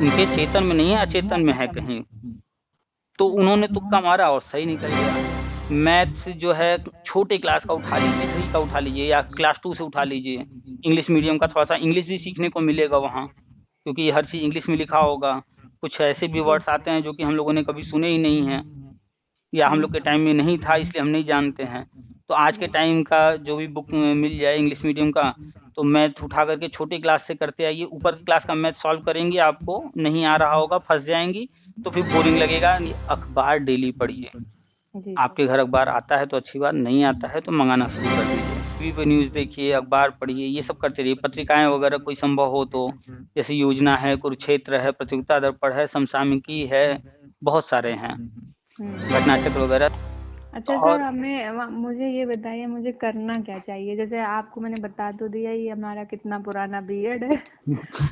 उनके चेतन में नहीं है, अचेतन में है कहीं। तो उन्होंने तुक्का मारा और सही निकल गया। मैथ्स जो है छोटे क्लास का उठा लीजिए, 3 का उठा लीजिए या क्लास 2 से उठा लीजिए। इंग्लिश मीडियम का थोड़ा-सा इंग्लिश भी सीखने को मिलेगा वहाँ, क्योंकि हर चीज़ इंग्लिश में लिखा होगा। कुछ ऐसे भी जी वर्ड्स आते हैं जो कि हम लोगों ने कभी सुने ही नहीं हैं, या हम लोग के टाइम में नहीं था इसलिए हम नहीं जानते हैं। तो आज के जी टाइम का जो भी बुक मिल जाए इंग्लिश मीडियम का, तो मैथ उठा करके छोटी क्लास से करते आइए, ऊपर क्लास का मैथ सॉल्व करेंगी, आपको नहीं आ रहा होगा, फँस जाएँगी, तो फिर बोरिंग लगेगा। अखबार डेली पढ़िए। जी सर। आपके घर अखबार आता है तो अच्छी बात, नहीं आता है तो मँगाना शुरू कर दीजिए। टीवी पे न्यूज़ देखिए, अखबार पढ़िए, ये सब करते रहिए। पत्रिकाएँ वगैरह कोई संभव हो तो, जैसे योजना है, कुरुक्षेत्र है, प्रतियोगिता दर्पण है, समसामयिकी है, बहुत सारे हैं, घटना चक्र वगैरह। अच्छा सर, और मुझे ये बताइए, मुझे करना क्या चाहिए? जैसे आपको मैंने बता तो दिया ही हमारा कितना पुराना बीएड है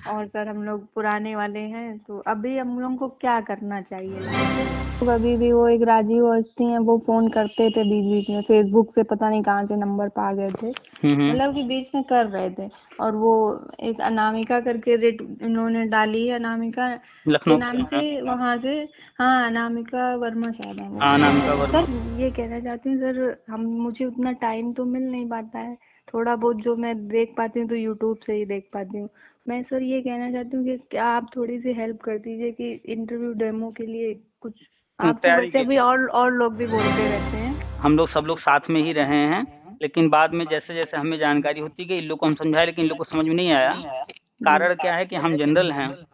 और सर हम लोग पुराने वाले हैं, तो अभी हम लोगों को क्या करना चाहिए? कभी भी वो एक राजीव अवस्थी हैं, वो फोन करते थे बीच बीच में, फेसबुक से पता नहीं कहाँ से नंबर पा गए थे, मतलब कि बीच में कर रहे थे। और वो एक अनामिका करके रेट इन्होंने डाली है, अनामिका के लखनऊ से नाम से, हैं। वहां से। हाँ, अनामिका वर्मा शायद है वो। हाँ, अनामिका वर्मा। सर ये कहना चाहती हूँ सर, हम मुझे उतना टाइम तो मिल नहीं पाता है, थोड़ा बहुत जो मैं देख पाती हूँ तो यूट्यूब से ही देख पाती हूँ। मैं सर ये कहना चाहती हूँ कि क्या आप थोड़ी सी हेल्प कर दीजिए कि इंटरव्यू डेमो के लिए कुछ, आपको तैयारी वैसे अभी कीजिए। और लोग भी बोलते रहते हैं। हम लोग सब लोग साथ में ही रहे हैं, लेकिन बाद में जैसे-जैसे हमें जानकारी होती गई, इन लोग को हम समझाए, लेकिन इन लोग को समझ में नहीं आया। जी। कारण क्या है कि हम जनरल हैं, हाँ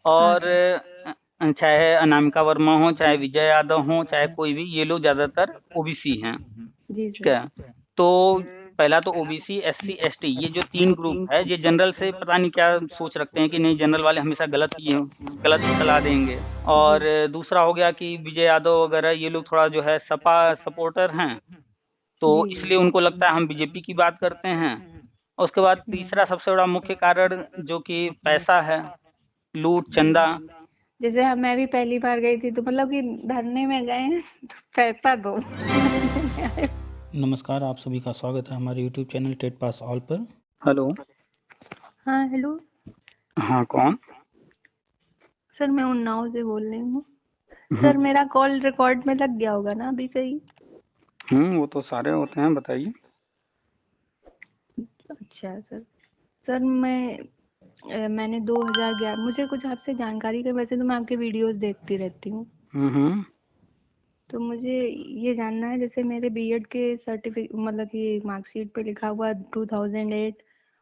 और सर। चाहे अनामिका वर्मा हो, चाहे विजय यादव हो, चाहे कोई भी, ये लोग ज़्यादातर ओबीसी हैं, जी ठीक सर। है? तो पहला तो ओबीसी, एससी, एसटी, ये जो 3 ग्रुप है, ये जनरल से पता नहीं क्या सोच रखते हैं कि नहीं, जनरल वाले हमेशा गलत ही सलाह देंगे। और जी दूसरा हो गया कि विजय यादव वगैरह ये लोग थोड़ा जो है सपा सपोर्टर हैं, तो जी जी। इसलिए उनको लगता है हम बीजेपी की बात करते हैं। और उसके बाद तीसरा सबसे बड़ा मुख्य कारण जो कि पैसा है, लूट, जी। चंदा। जैसे मैं भी पहली बार गई थी, तो मतलब कि धरने में गए हैं तो पैसा दो नमस्कार, आप सभी का स्वागत है हमारे YouTube channel TET pass all पर। हेलो। हाँ हेलो। हाँ, कौन? सर मैं उन्नाव से बोल रही हूँ। सर हम्म। मेरा कॉल रिकॉर्ड में लग गया होगा ना अभी सही? वो तो सारे होते हैं, बताइए। अच्छा सर। सर मैंने 2011, मुझे कुछ आपसे जानकारी का, वैसे तो मैं आपके वीडियोस देखती रहती हूँ, हम्म। तो मुझे ये जानना है, जैसे मेरे बीएड के सर्टिफिकेट, मतलब कि मार्कशीट पे लिखा हुआ 2008,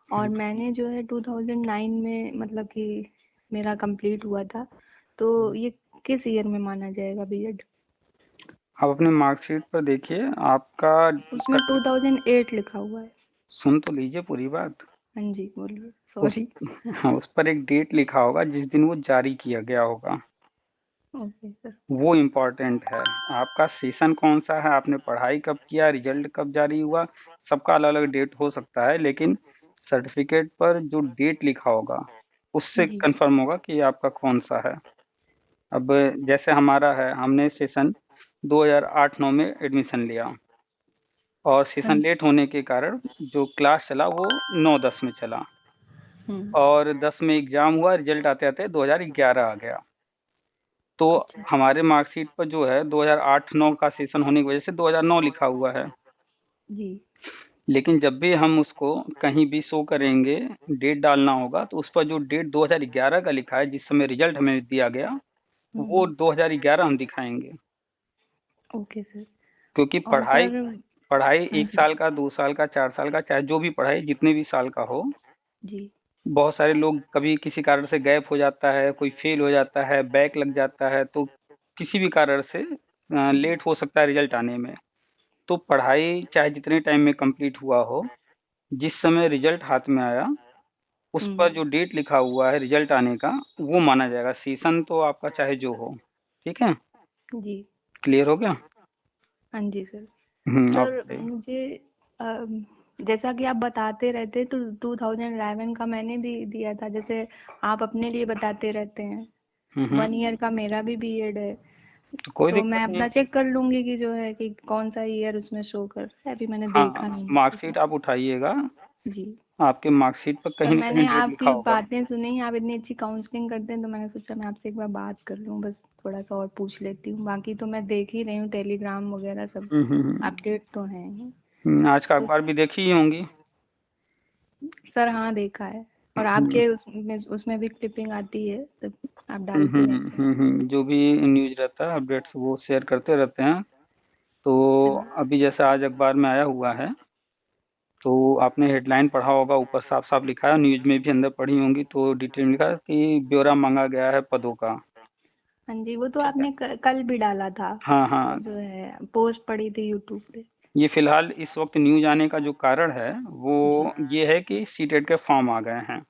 और मैंने जो है 2009 में, मतलब कि मेरा कंप्लीट हुआ था, तो ये किस ईयर में माना जाएगा बीएड? आप अपने मार्कशीट पर देखिए, आपका उसमें कट 2008 लिखा हुआ है। सुन तो लीजिए पूरी बात। हाँ जी बोलिए, उस सॉरी। हाँ, उस पर एक डेट लिखा होगा जिस दिन वो जारी किया गया होगा, ओके सर। वो इम्पोर्टेंट है। आपका सेशन कौन-सा है, आपने पढ़ाई कब किया, रिज़ल्ट कब जारी हुआ, सबका अलग-अलग डेट हो सकता है, लेकिन सर्टिफ़िकेट पर जो डेट लिखा होगा, उससे जी कन्फर्म होगा कि आपका कौन-सा है। अब जैसे हमारा है, हमने सेशन 2008-9 में एडमिशन लिया, और हाँ सेशन जी। लेट होने के कारण जो क्लास चला वो 9-10 में चला, हम्म। और 10 में एग्ज़ाम हुआ, रिज़ल्ट आते-आते 2011 आ गया। तो अच्छा। हमारे मार्कशीट पर जो है 2008-9 का सेशन होने की वजह से 2009 लिखा हुआ है। जी। लेकिन जब भी हम उसको कहीं भी शो करेंगे, डेट डालना होगा, तो उस पर जो डेट 2011 का लिखा है, जिस समय रिज़ल्ट हमें दिया गया, वो हम्म। 2011 हम दिखाएँगे। Okay sir. क्योंकि और पढ़ाई सर। पढ़ाई हाँ 1 जी। साल का, 2 साल का, 4 साल का, चाहे जो भी पढ़ाई जितने भी साल का हो, जी। बहुत सारे लोग कभी किसी कारण से गैप हो जाता है, कोई फेल हो जाता है, बैक लग जाता है, तो किसी भी कारण से जी। लेट हो सकता है रिज़ल्ट आने में। तो पढ़ाई चाहे जितने टाइम में कंप्लीट हुआ हो, जिस समय रिज़ल्ट हाथ में आया, उस हम्म। पर जो डेट लिखा हुआ है रिज़ल्ट आने का, वो माना जाएगा। सेशन तो आपका चाहे जो हो, ठीक है? जी। क्लियर हो गया? हाँ जी सर। आप सर बताइए। मुझे जैसा कि आप बताते रहते, तो 2011 का मैंने भी दिया था, जैसे आप अपने लिए बताते रहते हैं। हुँ। 1 ईयर का मेरा भी बीएड है, तो कोई तो दिक्कत मैं नहीं है। अपना चेक कर लूंगी कि जो है कि कौन सा ईयर उसमें शो कर रहा है, अभी मैंने देखा हाँ, नहीं है अच्छे से। मार्कशीट आप उठाइएगा, जी। आपके मार्कशीट पर सर कहीं न मैंने कहीं डेट लिखा आपकी होगा। बातें सुनी, आप इतनी अच्छी काउंसलिंग करते हैं, तो मैंने सोचा मैं आपसे एक बार बात कर लूँ, बस थोड़ा सा और पूछ लेती हूँ। बाकी तो मैं देख ही रही हूँ, टेलीग्राम वगैरह सब अपडेट तो हैं ही। आज का तो अखबार भी देखी ही होंगी। सर हाँ देखा है, और हुँ, आपके उसमें भी क्लिपिंग आती है, तो आप डालते रहते हैं। जो भी न्यूज़ रहता है अपडेट्स वो शेयर करते रहते हैं। तो अभी जैसे आज अखबार में आया हुआ है, तो आपने हेडलाइन पढ़ा होगा, ऊपर साफ-साफ लिखा है, न्यूज़ में भी अंदर पढ़ी होंगी तो डिटेल में लिखा है कि ब्यौरा माँगा गया है पदों का। हाँ जी, वो तो ठीक है। आपने कल भी डाला था, हाँ, हाँ। जो है पोस्ट पड़ी थी यूट्यूब पे। ये फ़िलहाल इस वक़्त न्यूज़ आने का जो कारण है, जी। वो ये है कि सीटेट के फॉर्म आ गए हैं।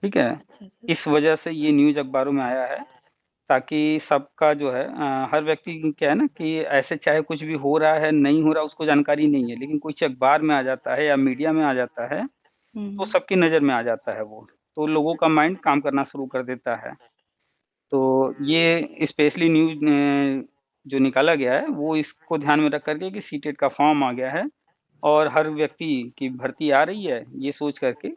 ठीक है? अच्छा सर। इस वजह से ये न्यूज़ अखबारों में आया है, ताकि सबका जो है हर व्यक्ति की क्या है ना कि ऐसे चाहे कुछ भी हो रहा है, नहीं हो रहा उसको जानकारी नहीं है, लेकिन कुछ अखबार में आ जाता है या मीडिया में आ जाता है, तो हम्म। सबकी नज़र में आ जाता है वो। तो लोगों का माइंड काम करना शुरू कर देता है। तो ये स्पेशली न्यूज़ जो निकाला गया है, वो इसको ध्यान में रख कर के कि सीटेट का फॉर्म आ गया है और हर व्यक्ति की भर्ती आ रही है, ये सोच कर के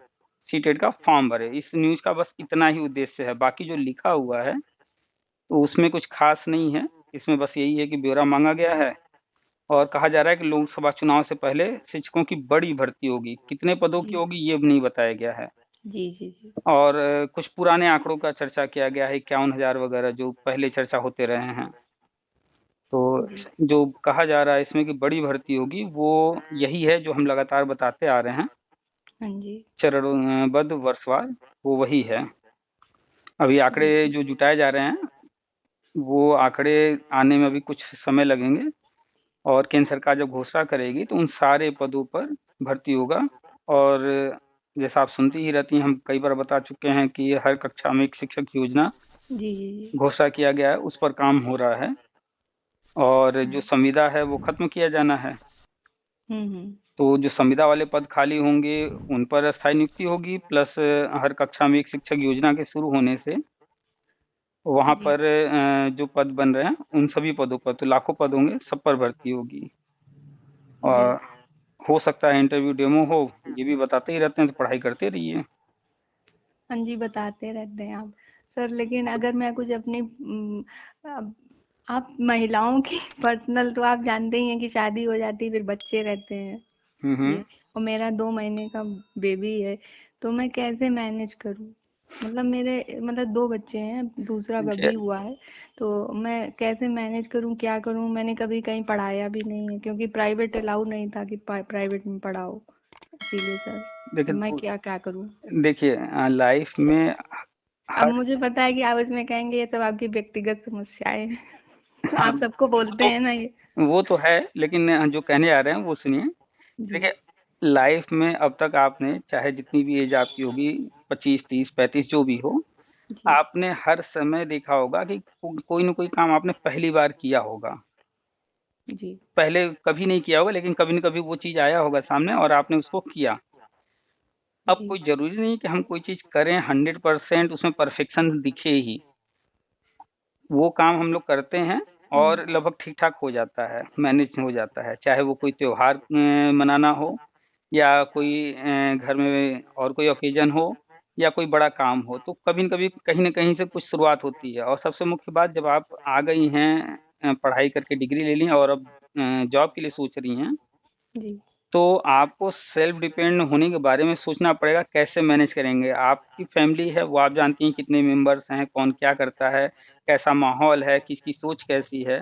सीटेट का फॉर्म भरे। इस न्यूज़ का बस इतना ही उद्देश्य है, बाकी जो लिखा हुआ है, तो उसमें कुछ ख़ास नहीं है। इसमें बस यही है कि ब्यौरा माँगा गया है और कहा जा रहा है कि लोकसभा चुनाव से पहले शिक्षकों की बड़ी भर्ती होगी। कितने पदों की जी होगी, ये भी नहीं बताया गया है। जी जी जी। और कुछ पुराने आंकड़ों का चर्चा किया गया है, 51,000 वगैरह जो पहले चर्चा होते रहे हैं। तो जी। जो कहा जा रहा है इसमें कि बड़ी भर्ती होगी, वो यही है जो हम लगातार बताते आ रहे हैं, हाँ जी। चरणबद्ध वर्षवार, वो वही है। अभी आंकड़े जी जो जुटाए जा रहे हैं, वो आंकड़े आने में अभी कुछ समय लगेंगे और केंद्र सरकार जब घोषणा करेगी, तो उन सारे पदों पर भर्ती होगा। और जैसा आप सुनती ही रहती हैं, हम कई बार बता चुके हैं कि हर कक्षा में एक शिक्षक योजना जी जी। घोषणा किया गया है, उस पर काम हो रहा है और जो संविदा है, वो खत्म किया जाना है। हम्म। तो जो संविदा वाले पद खाली होंगे, उन पर अस्थायी नियुक्ति होगी, प्लस हर कक्षा में एक शिक्षक योजना के शुरू होने से वहाँ जी पर जो पद बन रहे हैं, उन सभी पदों पर, तो लाखों पद होंगे, सब पर भर्ती होगी। जी। और हो सकता है इंटरव्यू डेमो हो, ये भी बताते ही रहते हैं, तो पढ़ाई करते रहिए। हाँ जी, बताते रहते हैं आप। सर लेकिन अगर मैं कुछ अपनी अब आप महिलाओं की पर्सनल तो आप जानते ही हैं कि शादी हो जाती है, फिर बच्चे रहते हैं हुँ, हुँ। ये, और मेरा 2 महीने का बेबी है, तो मैं कैसे मैनेज करूँ? मतलब मेरे मतलब 2 बच्चे हैं, दूसरा ज बेबी हुआ है, तो मैं कैसे मैनेज करूँ, क्या करूँ? मैंने कभी कहीं पढ़ाया भी नहीं है, क्योंकि प्राइवेट अलाउ नहीं था कि प्राइवेट में पढ़ाओ, इसीलिए सर। देखिए मैं तो क्या क्या करूँ? देखिए लाइफ़ में अब हर मुझे पता है कि आप इसमें कहेंगे ये सब आपकी व्यक्तिगत समस्याएं हैं। हाँ, आप सबको वो बोलते हैं ना ये। वो तो है, लेकिन जो कहने आ रहे हैं, वो सुनिए। जी देखिए, लाइफ़ में अब तक आपने चाहे जितनी भी एज आपकी होगी, 25, 30, 35 जो भी हो, जी आपने हर समय देखा होगा कि कोई न कोई काम आपने पहली बार किया होगा। जी पहले कभी नहीं किया होगा, लेकिन कभी न कभी वो चीज़ आया होगा सामने और आपने उसको किया। अब जी कोई ज़रूरी नहीं कि हम कोई चीज़ करें 100% उसमें परफ़ेक्शन दिखे ही। वो काम हम लोग करते हैं और लगभग ठीक-ठाक हो जाता है, मैनेज हो जाता है। चाहे वो कोई त्योहार मनाना हो या कोई घर में और कोई ऑकेज़न हो या कोई बड़ा काम हो, तो कभी न कभी कहीं न कहीं से कुछ शुरुआत होती है और सबसे मुख्य बात जब आप आ गई हैं पढ़ाई करके डिग्री ले ली हैं और अब जॉब के लिए सोच रही हैं, जी तो आपको सेल्फ डिपेंड होने के बारे में सोचना पड़ेगा कैसे मैनेज करेंगे। आपकी फैमिली है वो आप जानती हैं कितने मेंबर्स हैं, कौन क्या करता है, कैसा माहौल है, किसकी सोच कैसी है,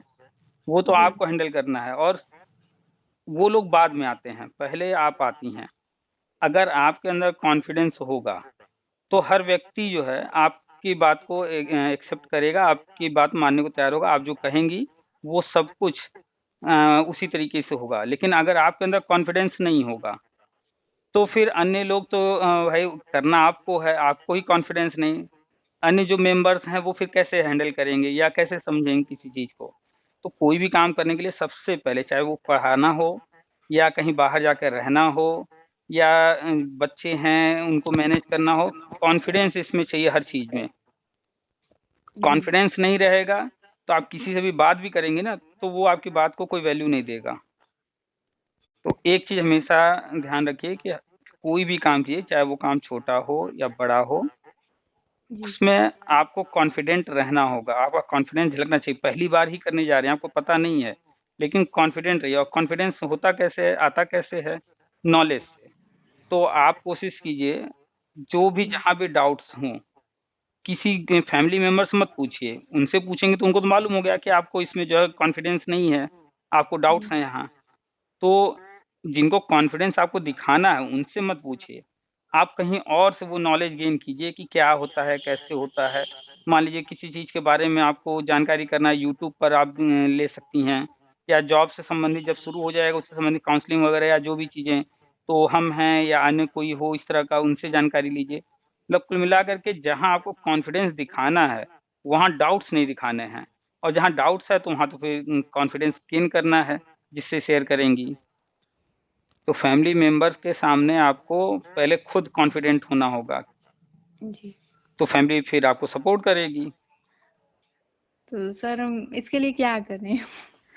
वो तो जी आपको हैंडल करना है और वो लोग बाद में आते हैं, पहले आप आती हैं। अगर आपके अंदर कॉन्फिडेंस होगा, तो हर व्यक्ति जो है आपकी बात को एक्सेप्ट करेगा, आपकी बात मानने को तैयार होगा। आप जो कहेंगी, वो सब कुछ उसी तरीके से होगा। लेकिन अगर आपके अंदर कॉन्फिडेंस नहीं होगा, तो फिर अन्य लोग तो भाई करना आपको है, आपको ही कॉन्फिडेंस नहीं, अन्य जो मेंबर्स हैं वो फिर कैसे हैंडल करेंगे या कैसे समझेंगे किसी चीज़ को? तो कोई भी काम करने के लिए सबसे पहले चाहे वो पढ़ाना हो या कहीं बाहर जाकर रहना हो या बच्चे हैं उनको मैनेज करना हो, कॉन्फिडेंस इसमें चाहिए हर चीज़ में। जी कॉन्फिडेंस नहीं रहेगा, तो आप किसी से भी बात भी करेंगे ना, तो वो आपकी बात को कोई वैल्यू नहीं देगा। तो एक चीज़ हमेशा ध्यान रखिए कि कोई भी काम कीजिए, चाहे वो काम छोटा हो या बड़ा हो, जी उसमें आपको कॉन्फिडेंट रहना होगा, आपका कॉन्फिडेंस झलकना चाहिए। पहली बार ही करने जा रहे हैं, आपको पता नहीं है, लेकिन कॉन्फिडेंट रहिए। और कॉन्फिडेंस होता कैसे है, आता कैसे है? नॉलेज से। तो आप कोशिश कीजिए, जो भी जहाँ भी डाउट्स हों, किसी के फैमिली मेंबर से मत पूछिए, उनसे पूछेंगे तो उनको तो मालूम हो गया कि आपको इसमें जो है कॉन्फिडेंस नहीं है, आपको डाउट्स हैं यहाँ। तो जिनको कॉन्फिडेंस आपको दिखाना है, उनसे मत पूछिए। आप कहीं और से वो नॉलेज गेन कीजिए कि क्या होता है, कैसे होता है। मान लीजिए किसी चीज़ के बारे में आपको जानकारी करना है, यूट्यूब पर आप ले सकती हैं, या जॉब से संबंधित जब शुरू हो जाएगा, उससे संबंधित काउंसलिंग वगैरह या जो भी चीज़ें, तो हम हैं या अन्य कोई हो इस तरह का, उनसे जानकारी लीजिए। मतलब कुल मिलाकर के जहाँ आपको कॉन्फिडेंस दिखाना है, वहाँ डाउट्स नहीं दिखाने हैं, और जहाँ डाउट्स है तो वहाँ तो फिर कॉन्फिडेंस गेन करना है, जिससे शेयर करेंगी। तो फैमिली मेंबर्स के सामने आपको पहले खुद कॉन्फिडेंट होना होगा, जी। तो फैमिली फिर आपको सपोर्ट करेगी। तो सर हम इसके लिए क्या करें?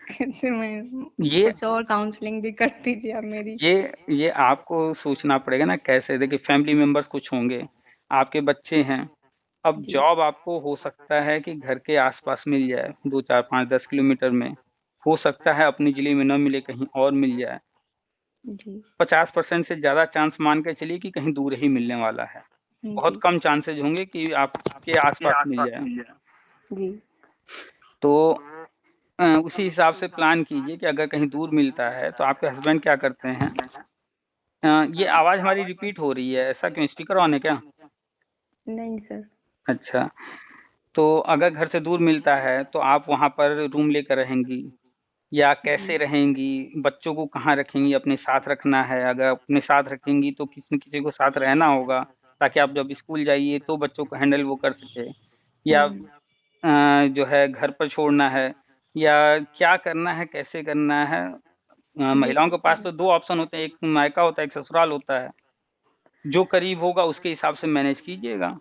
कैसे मैं ये कुछ और काउंसलिंग भी कर दीजिए आप मेरी। ये आपको सोचना पड़ेगा ना कैसे। देखिए फैमिली मेंबर्स कुछ होंगे, आपके बच्चे हैं। अब जी जॉब आपको हो सकता है कि घर के आस-पास मिल जाए, 2, 4, 5, 10 किलोमीटर में। हो सकता है अपनी ज़िले में ना मिले, कहीं और मिल जाए। जी 50% से ज़्यादा चांस मान के चलिए कि कहीं दूर ही मिलने वाला है। बहुत जी कम चांसेज़ होंगे कि आपके आस-पास मिल जाए। जी तो उसी हिसाब से प्लान कीजिए कि अगर कहीं दूर मिलता है, तो आपके हस्बैंड क्या करते हैं? ये आवाज़ हमारी रिपीट हो रही है, ऐसा क्यों? स्पीकर ऑन है क्या? नहीं सर। अच्छा, तो अगर घर से दूर मिलता है, तो आप वहाँ पर रूम लेकर रहेंगी या जी कैसे रहेंगी? बच्चों को कहाँ रखेंगी? अपने साथ रखना है, अगर अपने साथ रखेंगी तो किसी न किसी को साथ रहना होगा, ताकि आप जब स्कूल जाइए तो बच्चों को हैंडल वो कर सके। या जो है घर पर छोड़ना है, या क्या करना है, कैसे करना है? जी महिलाओं के पास तो 2 ऑप्शन होते हैं, एक मायका होता है, एक ससुराल होता है। जो करीब होगा उसके हिसाब से मैनेज कीजिएगा।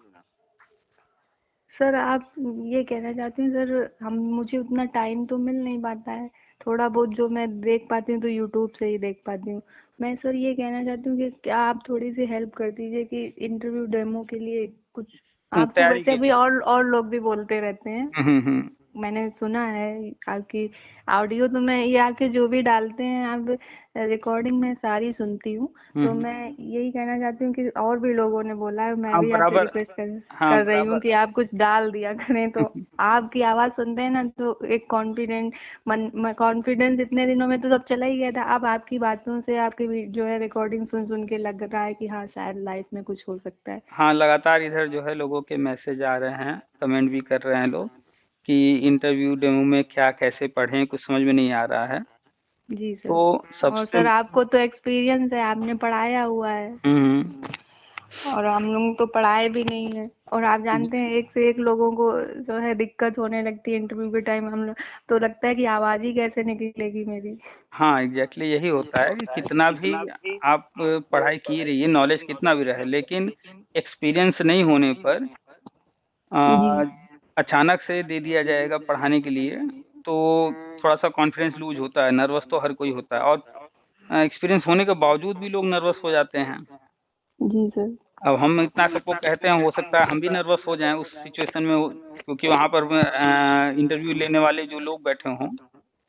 सर आप ये कहना चाहती हैं सर हम मुझे उतना टाइम तो मिल नहीं पाता है। थोड़ा बहुत जो मैं देख पाती हूँ तो यूट्यूब से ही देख पाती हूँ। मैं सर ये कहना चाहती हूँ कि क्या आप थोड़ी सी हेल्प कर दीजिए कि इंटरव्यू डेमो के लिए कुछ। आपको तैयारी वैसे के भी लिए। और लोग भी बोलते रहते हैं। हुँ। मैंने सुना है आपकी ऑडियो तो मैं ये आपके जो भी डालते हैं आप रिकॉर्डिंग में सारी सुनती हूँ। हुँ, तो हुँ। मैं यही कहना चाहती हूँ कि और भी लोगों ने बोला है मैं हाँ, भी आपसे बराबर। रिक्वेस्ट हाँ, कर रही हूँ बराबर। कि आप कुछ डाल दिया करें। तो आपकी आवाज़ सुनते हैं ना तो एक कॉन्फिडेंस इतने दिनों में तो सब चला ही गया था। अब आपकी बातों से आपकी जो है रिकॉर्डिंग सुन सुन के लग रहा है कि हाँ शायद लाइफ में कुछ हो सकता है। हाँ, लगातार इधर जो है लोगों के मैसेज आ रहे हैं, कमेंट भी कर रहे हैं लोग कि इंटरव्यू डेमो में क्या कैसे पढ़ें, कुछ समझ में नहीं आ रहा है। जी तो सर। और सबसे सर आपको तो एक्सपीरियंस है आपने पढ़ाया हुआ है। हुँ, और हम लोग तो पढ़ाए भी नहीं है। और आप हुँ। जानते हैं एक से एक लोगों को जो है दिक्कत होने लगती है इंटरव्यू के टाइम। हम लोग तो लगता है कि आवाज़ ही कैसे निकलेगी मेरी। हाँ, एग्ज़ैक्टली यही होता है कि कितना भी आप पढ़ाई किए रहिए, नॉलेज कितना भी रहे, लेकिन एक्सपीरियंस नहीं होने पर जी अ, अचानक से दे दिया जाएगा पढ़ाने के लिए, तो थोड़ा-सा कॉन्फिडेंस लूज़ होता है, नर्वस तो हर कोई होता है, और एक्सपीरियंस होने के बावजूद भी लोग नर्वस हो जाते हैं। जी सर। अब हम इतना सबको कहते हैं, हो सकता है हम भी नर्वस हो जाएँ उस सिचुएशन में, क्योंकि वहाँ पर इंटरव्यू लेने वाले जो लोग बैठे हों,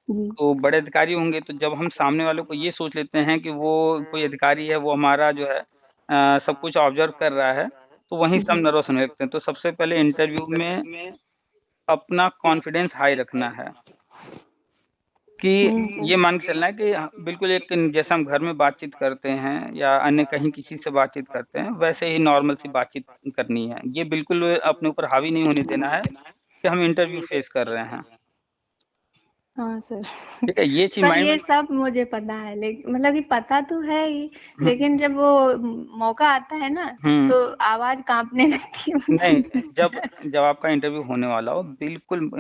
जी तो बड़े अधिकारी होंगे, तो जब हम सामने वालों को ये सोच लेते हैं कि वो कोई अधिकारी है, वो हमारा जो है सब कुछ ऑब्ज़र्व कर रहा है, तो वहीं से हम जी नर्वस होने लगते हैं। तो सबसे पहले इंटरव्यू में अपना कॉन्फिडेंस हाई रखना है, कि ये मान के चलना है कि बिल्कुल एक जैसे हम घर में बातचीत करते हैं या अन्य कहीं किसी से बातचीत करते हैं, वैसे ही नॉर्मल सी बातचीत करनी है। ये बिल्कुल अपने ऊपर हावी नहीं होने देना है कि हम इंटरव्यू फेस कर रहे हैं। हाँ सर। ठीक है? ये चीज़ सर माइंड ये में। सब मुझे पता है लेकिन मतलब कि पता तो है ही। हुँ, लेकिन जब वो मौका आता है ना हुँ। तो आवाज़ कांपने लगती है नहीं, मुझे। जब जब आपका इंटरव्यू होने वाला हो, बिल्कुल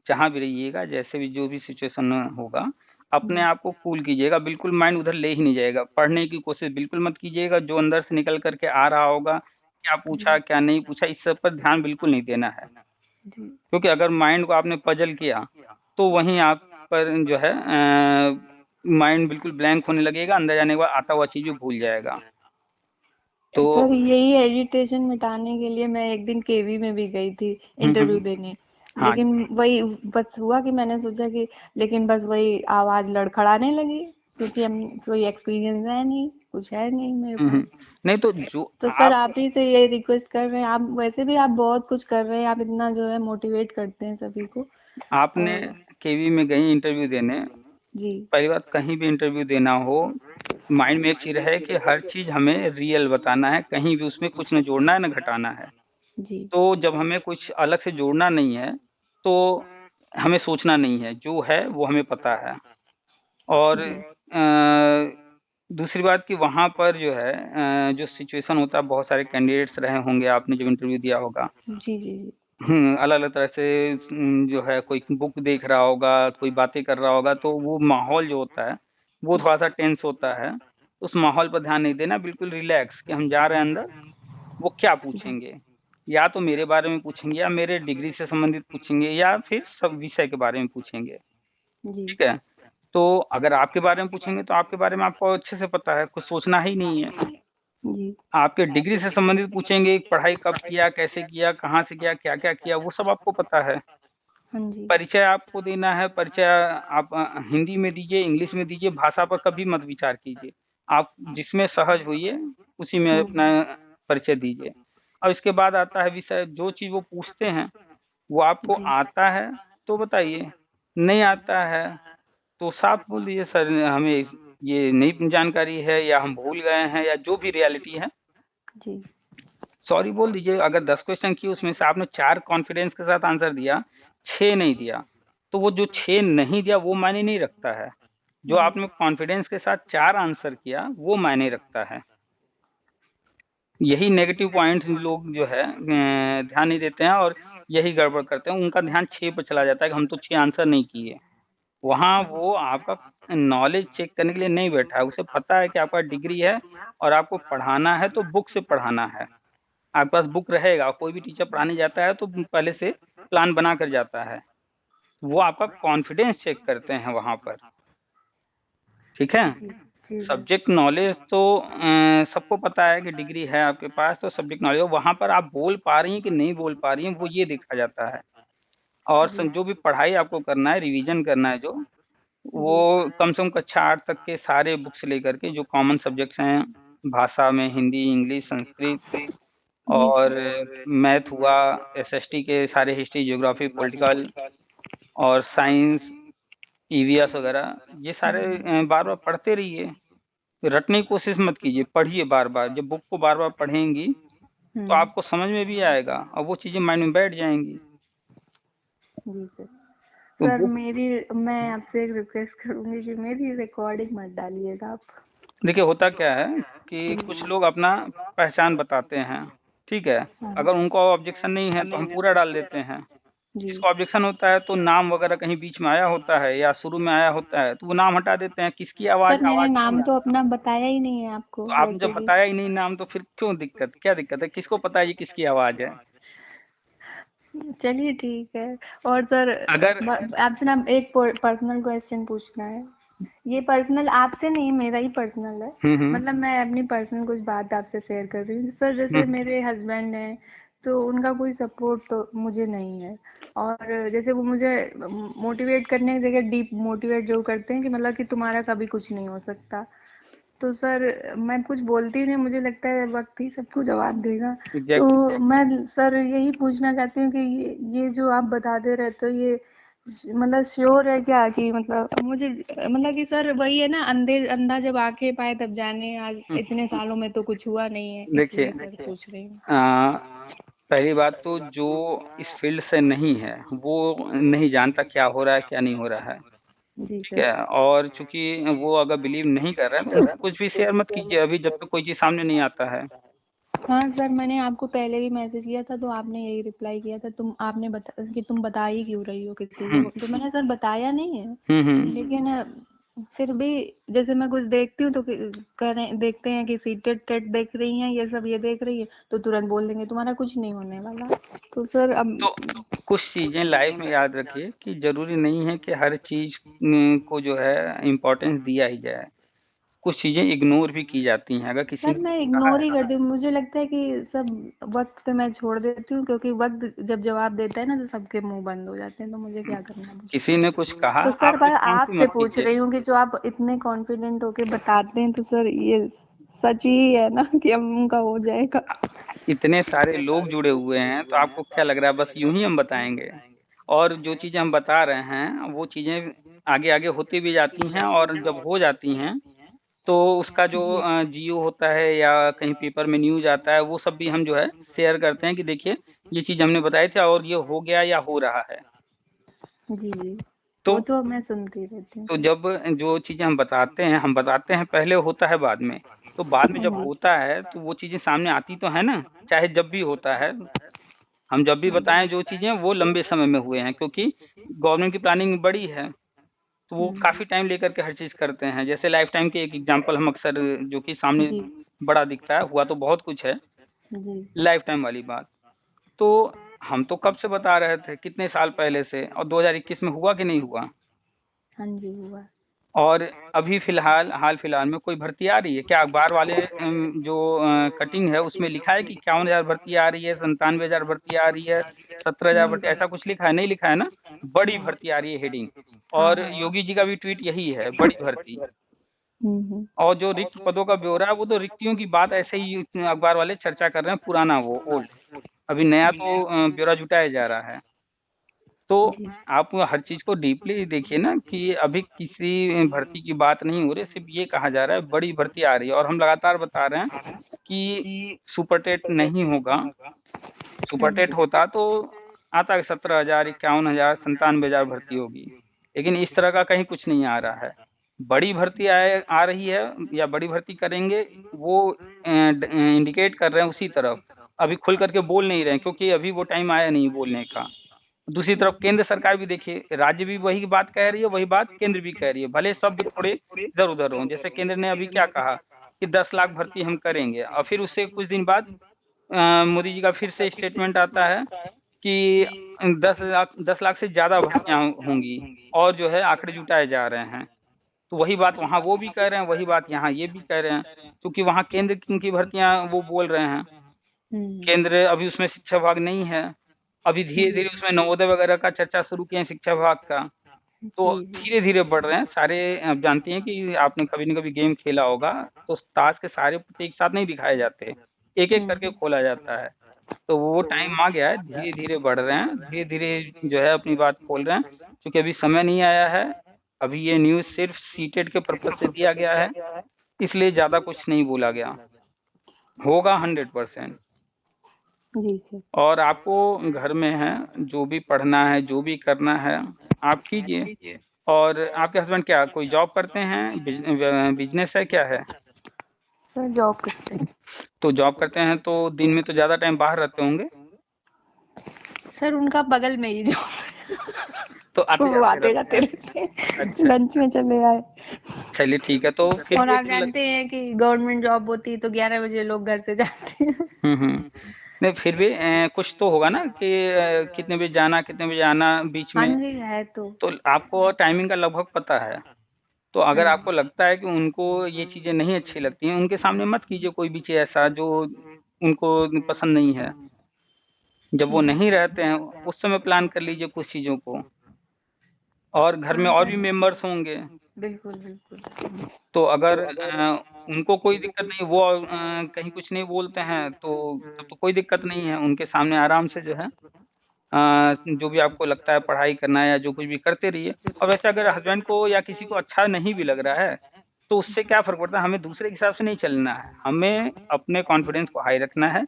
जहाँ भी रहिएगा, जैसे भी जो भी सिचुएशन होगा, अपने जी आप को कूल कीजिएगा, बिल्कुल माइंड उधर ले ही नहीं जाएगा। पढ़ने की कोशिश बिल्कुल मत कीजिएगा, जो अंदर से निकल कर के आ रहा होगा, क्या पूछा, जी क्या नहीं पूछा, इस सब पर ध्यान बिल्कुल नहीं देना है। जी क्योंकि अगर माइंड को आपने पज़ल किया, तो वहीं आप पर जो है माइंड बिल्कुल ब्लैंक होने लगेगा, अंदर जाने के बाद आता हुआ चीज़ भी भूल जाएगा। तो सर यही एजिटेशन मिटाने के लिए मैं एक दिन केवी में भी गई थी इंटरव्यू देने, हाँ लेकिन वही बस हुआ कि मैंने सोचा कि लेकिन बस वही आवाज लड़खड़ाने लगी, क्योंकि हम कोई एक्सपीरियंस है नहीं, कुछ है नहीं मेरे पास। नहीं तो जो तो सर आप आप ही से ये रिक्वेस्ट कर रहे हैं, आप वैसे भी आप बहुत कुछ कर रहे हैं, आप इतना जो है मोटिवेट करते हैं सभी को। आपने और केवी में गई इंटरव्यू देने, जी पहली बात कहीं भी इंटरव्यू देना हो, माइंड में एक चीज है कि हर चीज हमें रियल बताना है, कहीं भी उसमें कुछ न जोड़ना है न घटाना है। जी तो जब हमें कुछ अलग से जोड़ना नहीं है तो हमें सोचना नहीं है, जो है वो हमें पता है। और जी दूसरी बात कि वहाँ पर जो है जो सिचुएशन होता है, बहुत सारे कैंडिडेट्स रहे होंगे, आपने जब इंटरव्यू दिया होगा, जी जी जी अलग-अलग तरह से जो है कोई बुक देख रहा होगा, कोई बातें कर रहा होगा, तो वो माहौल जो होता है, वो थोड़ा-सा टेंस होता है। उस माहौल पर ध्यान नहीं देना, बिल्कुल रिलैक्स कि हम जा रहे हैं अंदर, वो क्या जी पूछेंगे? या तो मेरे बारे में पूछेंगे या मेरे डिग्री से संबंधित पूछेंगे या फिर सब विषय के बारे में पूछेंगे, जी ठीक है? तो अगर आपके बारे में पूछेंगे तो आपके बारे में आपको अच्छे से पता है, कुछ सोचना ही नहीं है। जी आपके डिग्री से संबंधित पूछेंगे, पढ़ाई कब किया, कैसे किया, कहाँ से किया, क्या-क्या किया, वो सब आपको पता है। हाँ जी परिचय आपको देना है, परिचय आप हिंदी में दीजिए, इंग्लिश में दीजिए, भाषा पर कभी मत विचार कीजिए। आप जिसमें सहज होइए, उसी में अपना परिचय दीजिए। अब इसके बाद आता है विषय, जो चीज़ वो पूछते हैं, वो आपको जी आता है तो बताइए, नहीं आता है तो साफ बोल दीजिए सर हमें ये नई जानकारी है या हम भूल गए हैं या जो भी रियलिटी है, जी सॉरी बोल दीजिए। अगर 10 क्वेश्चन किए उसमें से आपने 4 कॉन्फिडेंस के साथ आंसर दिया, 6 नहीं दिया, तो वो जो 6 नहीं दिया वो मायने नहीं रखता है। जो जी आपने कॉन्फिडेंस के साथ 4 आंसर किया वो मायने रखता है। यही नेगेटिव पॉइंट्स लोग जो है ध्यान नहीं देते हैं और यही गड़बड़ करते हैं। उनका ध्यान 6 पर चला जाता है कि हम तो 6 आंसर नहीं किए। वहाँ वो आपका नॉलेज चेक करने के लिए नहीं बैठा है, उसे पता है कि आपका डिग्री है और आपको पढ़ाना है तो बुक से पढ़ाना है। आपके पास बुक रहेगा, कोई भी टीचर पढ़ाने जाता है तो पहले से प्लान बना कर जाता है। वो आपका कॉन्फिडेंस चेक करते हैं वहाँ पर, ठीक है? जी जी सर सब्जेक्ट नॉलेज तो सबको पता है कि डिग्री है आपके पास तो सब्जेक्ट नॉलेज, वहाँ पर आप बोल पा रही हैं कि नहीं बोल पा रही हैं, वो ये देखा जाता है। और जी जो भी पढ़ाई आपको करना है, रिवीजन करना है जो, जी वो कम से कम कक्षा 8 तक के सारे बुक्स लेकर के जो कॉमन सब्जेक्ट्स हैं, भाषा में हिंदी, इंग्लिश, संस्कृत जी और सर मैथ हुआ, एसएसटी के सारे हिस्ट्री, ज्योग्राफी, पॉलिटिकल और साइंस, ईवीएस वगैरह, ये सारे बार-बार पढ़ते रहिए। रटने की कोशिश मत कीजिए, पढ़िए बार-बार। जब बुक को बार-बार पढ़ेंगी, तो हम्म आपको समझ में भी आएगा और वो चीज़ें माइंड में बैठ जाएँगी। जी सर तो सर बुक मेरी मैं आपसे एक रिक्वेस्ट करूंगी कि मेरी रिकॉर्डिंग मत डालिएगा आप। देखिए होता क्या है कि कुछ लोग अपना पहचान बताते हैं, ठीक है? हाँ अगर उनको ऑब्जेक्शन नहीं है, तो हम पूरा डाल देते हैं। जी जिसको ऑब्जेक्शन होता है, तो नाम वगैरह कहीं बीच में आया होता है या शुरू में आया होता है, तो वो नाम हटा देते हैं। किसकी सर आवाज़ मैंने आवाज़ नाम कम तो अपना बताया ही नहीं है आपको तो आपने वैसे जब भी। बताया ही नहीं नाम, तो फिर क्यों दिक्कत? क्या दिक्कत है? किसको पता है ये किसकी आवाज़ है? चलिए ठीक है। और सर अगर आपसे ना एक पर्सनल क्वेश्चन पूछना है। ये पर्सनल आपसे नहीं, मेरा ही पर्सनल है। हुँ। मतलब मैं अपनी पर्सनल कुछ बात आपसे शेयर कर रही हूँ सर। जैसे हुँ। मेरे हस्बैंड हैं, तो उनका कोई सपोर्ट तो मुझे नहीं है। और जैसे वो मुझे मोटिवेट करने की जगह डीप मोटिवेट जो करते हैं कि मतलब कि तुम्हारा कभी कुछ नहीं हो सकता। तो सर मैं कुछ बोलती नहीं, मुझे लगता है वक्त ही सबको जवाब देगा। तो एग्ज़ैक्टली। मैं सर यही पूछना चाहती हूँ कि ये जो आप बताते रहते हो, ये मतलब श्योर है क्या कि मतलब मुझे मतलब कि सर वही है ना, अंधा जब आंखें पाए तब जाने। आज हुँ, इतने सालों में तो कुछ हुआ नहीं है, देखिए इसलिए सर पूछ रही हूँ। अ, पहली बात तो जो इस फ़ील्ड से नहीं है, वो नहीं जानता क्या हो रहा है, क्या नहीं हो रहा है, जी ठीक सर। है? और चूँकि वो अगर बिलीव नहीं कर रहे हैं, तो कुछ भी शेयर मत कीजिए अभी जब तक कोई चीज़ सामने नहीं आता है। हाँ सर, मैंने आपको पहले भी मैसेज किया था, तो आपने यही रिप्लाई किया था, आपने बता कि तुम बता ही क्यों रही हो किसी हुँ। को। तो मैंने सर बताया नहीं है, हुँ। लेकिन फिर भी जैसे मैं कुछ देखती हूँ तो देखते हैं कि सीटेट टेट देख रही हैं, ये सब ये देख रही है, तो तुरंत बोल देंगे तुम्हारा कुछ नहीं होने वाला। तो सर अब तो कुछ चीज़ें लाइफ़ में याद रखिए कि ज़रूरी नहीं है कि हर चीज़ को जो है इम्पोर्टेंस दिया ही जाए। कुछ चीज़ें इग्नोर भी की जाती हैं। अगर किसी सर ने मैं कुछ कहा इग्नोर है ही करती हूँ, मुझे लगता है कि सब वक्त पे मैं छोड़ देती हूँ, क्योंकि वक्त जब जवाब देता है ना तो सबके मुंह बंद हो जाते हैं, तो मुझे क्या करना है। किसी ने कुछ कहा, तो सर आप मैं रिस्पॉन्स ही आपसे मत पूछ कीजिए। रही हूँ कि जो आप इतने कॉन्फिडेंट होके बताते हैं, तो सर ये सच ही है ना कि हम उनका हो जाएगा? इतने सारे लोग जुड़े हुए हैं, तो आपको क्या लग रहा है बस यूं ही हम बताएंगे? और जो चीज़ें हम बता रहे हैं, वो चीज़ें आगे-आगे होती भी जाती हैं, और जब हो जाती हैं, तो उसका जो जियो होता है या कहीं पेपर में न्यूज़ आता है, वो सब भी हम जो है शेयर करते हैं कि देखिए, ये चीज़ हमने बताई थी और ये हो गया या हो रहा है। जी जी, तो वो तो मैं सुनती रहती हूँ तो सर। जब जो चीज़ें हम बताते हैं पहले, होता है बाद में। तो बाद में जब होता है, तो वो चीज़ें सामने आती तो हैं ना, चाहे जब भी होता है। हम जब भी बताएँ जो चीज़ें, वो लंबे समय में हुए हैं, क्योंकि गवर्नमेंट की प्लानिंग बड़ी है, तो वो काफ़ी टाइम लेकर के हर चीज़ करते हैं। जैसे लाइफ टाइम के एक एग्ज़ाम्पल हम अक्सर, जो कि सामने जी बड़ा दिखता है, हुआ तो बहुत कुछ है, जी। लाइफ टाइम वाली बात। तो हम तो कब से बता रहे थे, कितने साल पहले से, और 2021 में हुआ कि नहीं हुआ? हाँ जी, हुआ। और अभी हाल-फिलहाल में कोई भर्ती आ रही है? क्या अखबार वाले जो कटिंग है, उसमें लिखा है कि 51,000 भर्ती आ रही है, 97,000 भर्ती आ रही है, 17,000 नहीं भर्ती, ऐसा कुछ लिखा है? नहीं लिखा है ना? बड़ी नहीं। भर्ती आ रही है हेडिंग। हाँ और हाँ। योगी जी का भी ट्वीट यही है, बड़ी भर्ती। हम्म। और जो रिक्त पदों का ब्यौरा है, वो तो रिक्तियों की बात ऐसे ही अखबार वाले चर्चा कर रहे हैं, पुराना वो ओल्ड। अभी नया तो ब्यौरा जुटाया जा रहा है। तो जी आप हर चीज़ को डीपली देखिए ना, कि अभी किसी भर्ती की बात नहीं हो रही, सिर्फ़ ये कहा जा रहा है बड़ी भर्ती आ रही है, और हम लगातार बता रहे हैं कि सुपर टेट नहीं होगा। हाँ सुपर टेट जी। होता तो आता 17,000, 51,000, 97,000 भर्ती होगी। लेकिन इस तरह का कहीं कुछ नहीं आ रहा है। बड़ी भर्ती आ रही है या बड़ी भर्ती करेंगे, वो इंडिकेट कर रहे हैं उसी तरफ। अभी खुल कर के बोल नहीं रहे हैं, क्योंकि अभी वो टाइम आया नहीं बोलने का। दूसरी तरफ केंद्र सरकार भी देखिए, राज्य भी वही बात कह रही है, वही बात केंद्र भी कह रही है। भले शब्द थोड़े इधर-उधर हों। जैसे केंद्र ने अभी क्या कहा कि 10 लाख भर्ती हम करेंगे, और फिर उससे कुछ दिन बाद मोदी जी का फिर से स्टेटमेंट आता है कि 10 लाख से ज़्यादा भर्तियाँ होंगी, और जो है आंकड़े जुटाए जा रहे हैं। तो वही बात वहाँ वो भी कह रहे हैं, वही बात यहाँ ये भी कह रहे हैं। चूँकि वहाँ केंद्र की भर्तियाँ वो बोल रहे हैं। हम्म। केंद्र अभी उसमें शिक्षा विभाग नहीं है। अभी जी धीरे-धीरे उसमें नवोदय वगैरह का चर्चा शुरू किए हैं शिक्षा विभाग का। तो जी जी। धीरे-धीरे बढ़ रहे हैं सारे। आप जानती हैं कि आपने कभी न कभी गेम खेला होगा, तो ताश के सारे पत्ते एक साथ नहीं दिखाए जाते, एक-एक करके हम्म। खोला जाता है। तो वो टाइम आ गया है, धीरे-धीरे बढ़ रहे हैं, धीरे-धीरे जो है अपनी बात खोल रहे हैं। चूँकि अभी समय नहीं आया है, अभी ये न्यूज़ सिर्फ़ सीटेट के पर्पज़ से दिया गया है, इसलिए ज़्यादा कुछ नहीं बोला गया। होगा 100%। जी सर। और आपको घर में है, जो भी पढ़ना है, जो भी करना है, आप कीजिए। और आपके हस्बैंड क्या कोई जॉब करते हैं? बिज़नेस है, क्या है? सर जॉब करते हैं। तो जॉब करते हैं तो दिन में तो ज़्यादा टाइम बाहर रहते होंगे? सर उनका बगल में ही जॉब तो तो वो आते-जाते आते रहते जाते हैं। रहते हैं, अच्छा, लंच में चले आए। चलिए ठीक है, तो फिर और भी आप एक लग जानते हैं कि गवर्नमेंट जॉब होती है तो 11 बजे लोग घर से जाते हैं। हुँ। नहीं, फिर भी कुछ तो होगा ना कि कितने बजे जाना, कितने बजे आना बीच हाँ में, जी, है तो। तो आपको टाइमिंग का लगभग पता है। तो हाँ अगर जी। आपको लगता है कि उनको ये चीज़ें नहीं अच्छी लगती हैं, उनके सामने मत कीजिए कोई भी चीज़ ऐसा जो उनको पसंद नहीं है। जब वो नहीं रहते हैं, उस समय प्लान कर लीजिए कुछ चीज़ों को। और घर में हाँ और भी सर। मेंबर्स होंगे, बिल्कुल बिल्कुल। तो अगर उनको कोई दिक्कत नहीं, वो कहीं कुछ नहीं बोलते हैं, तो तब तो कोई दिक्कत नहीं है। उनके सामने आराम से जो है जो भी आपको लगता है पढ़ाई करना है या जो कुछ भी करते रहिए। और वैसे अगर हस्बैंड को या किसी को अच्छा नहीं भी लग रहा है, तो उससे क्या फ़र्क पड़ता है, हमें दूसरे के हिसाब से नहीं चलना है। हमें अपने कॉन्फिडेंस को हाई रखना है।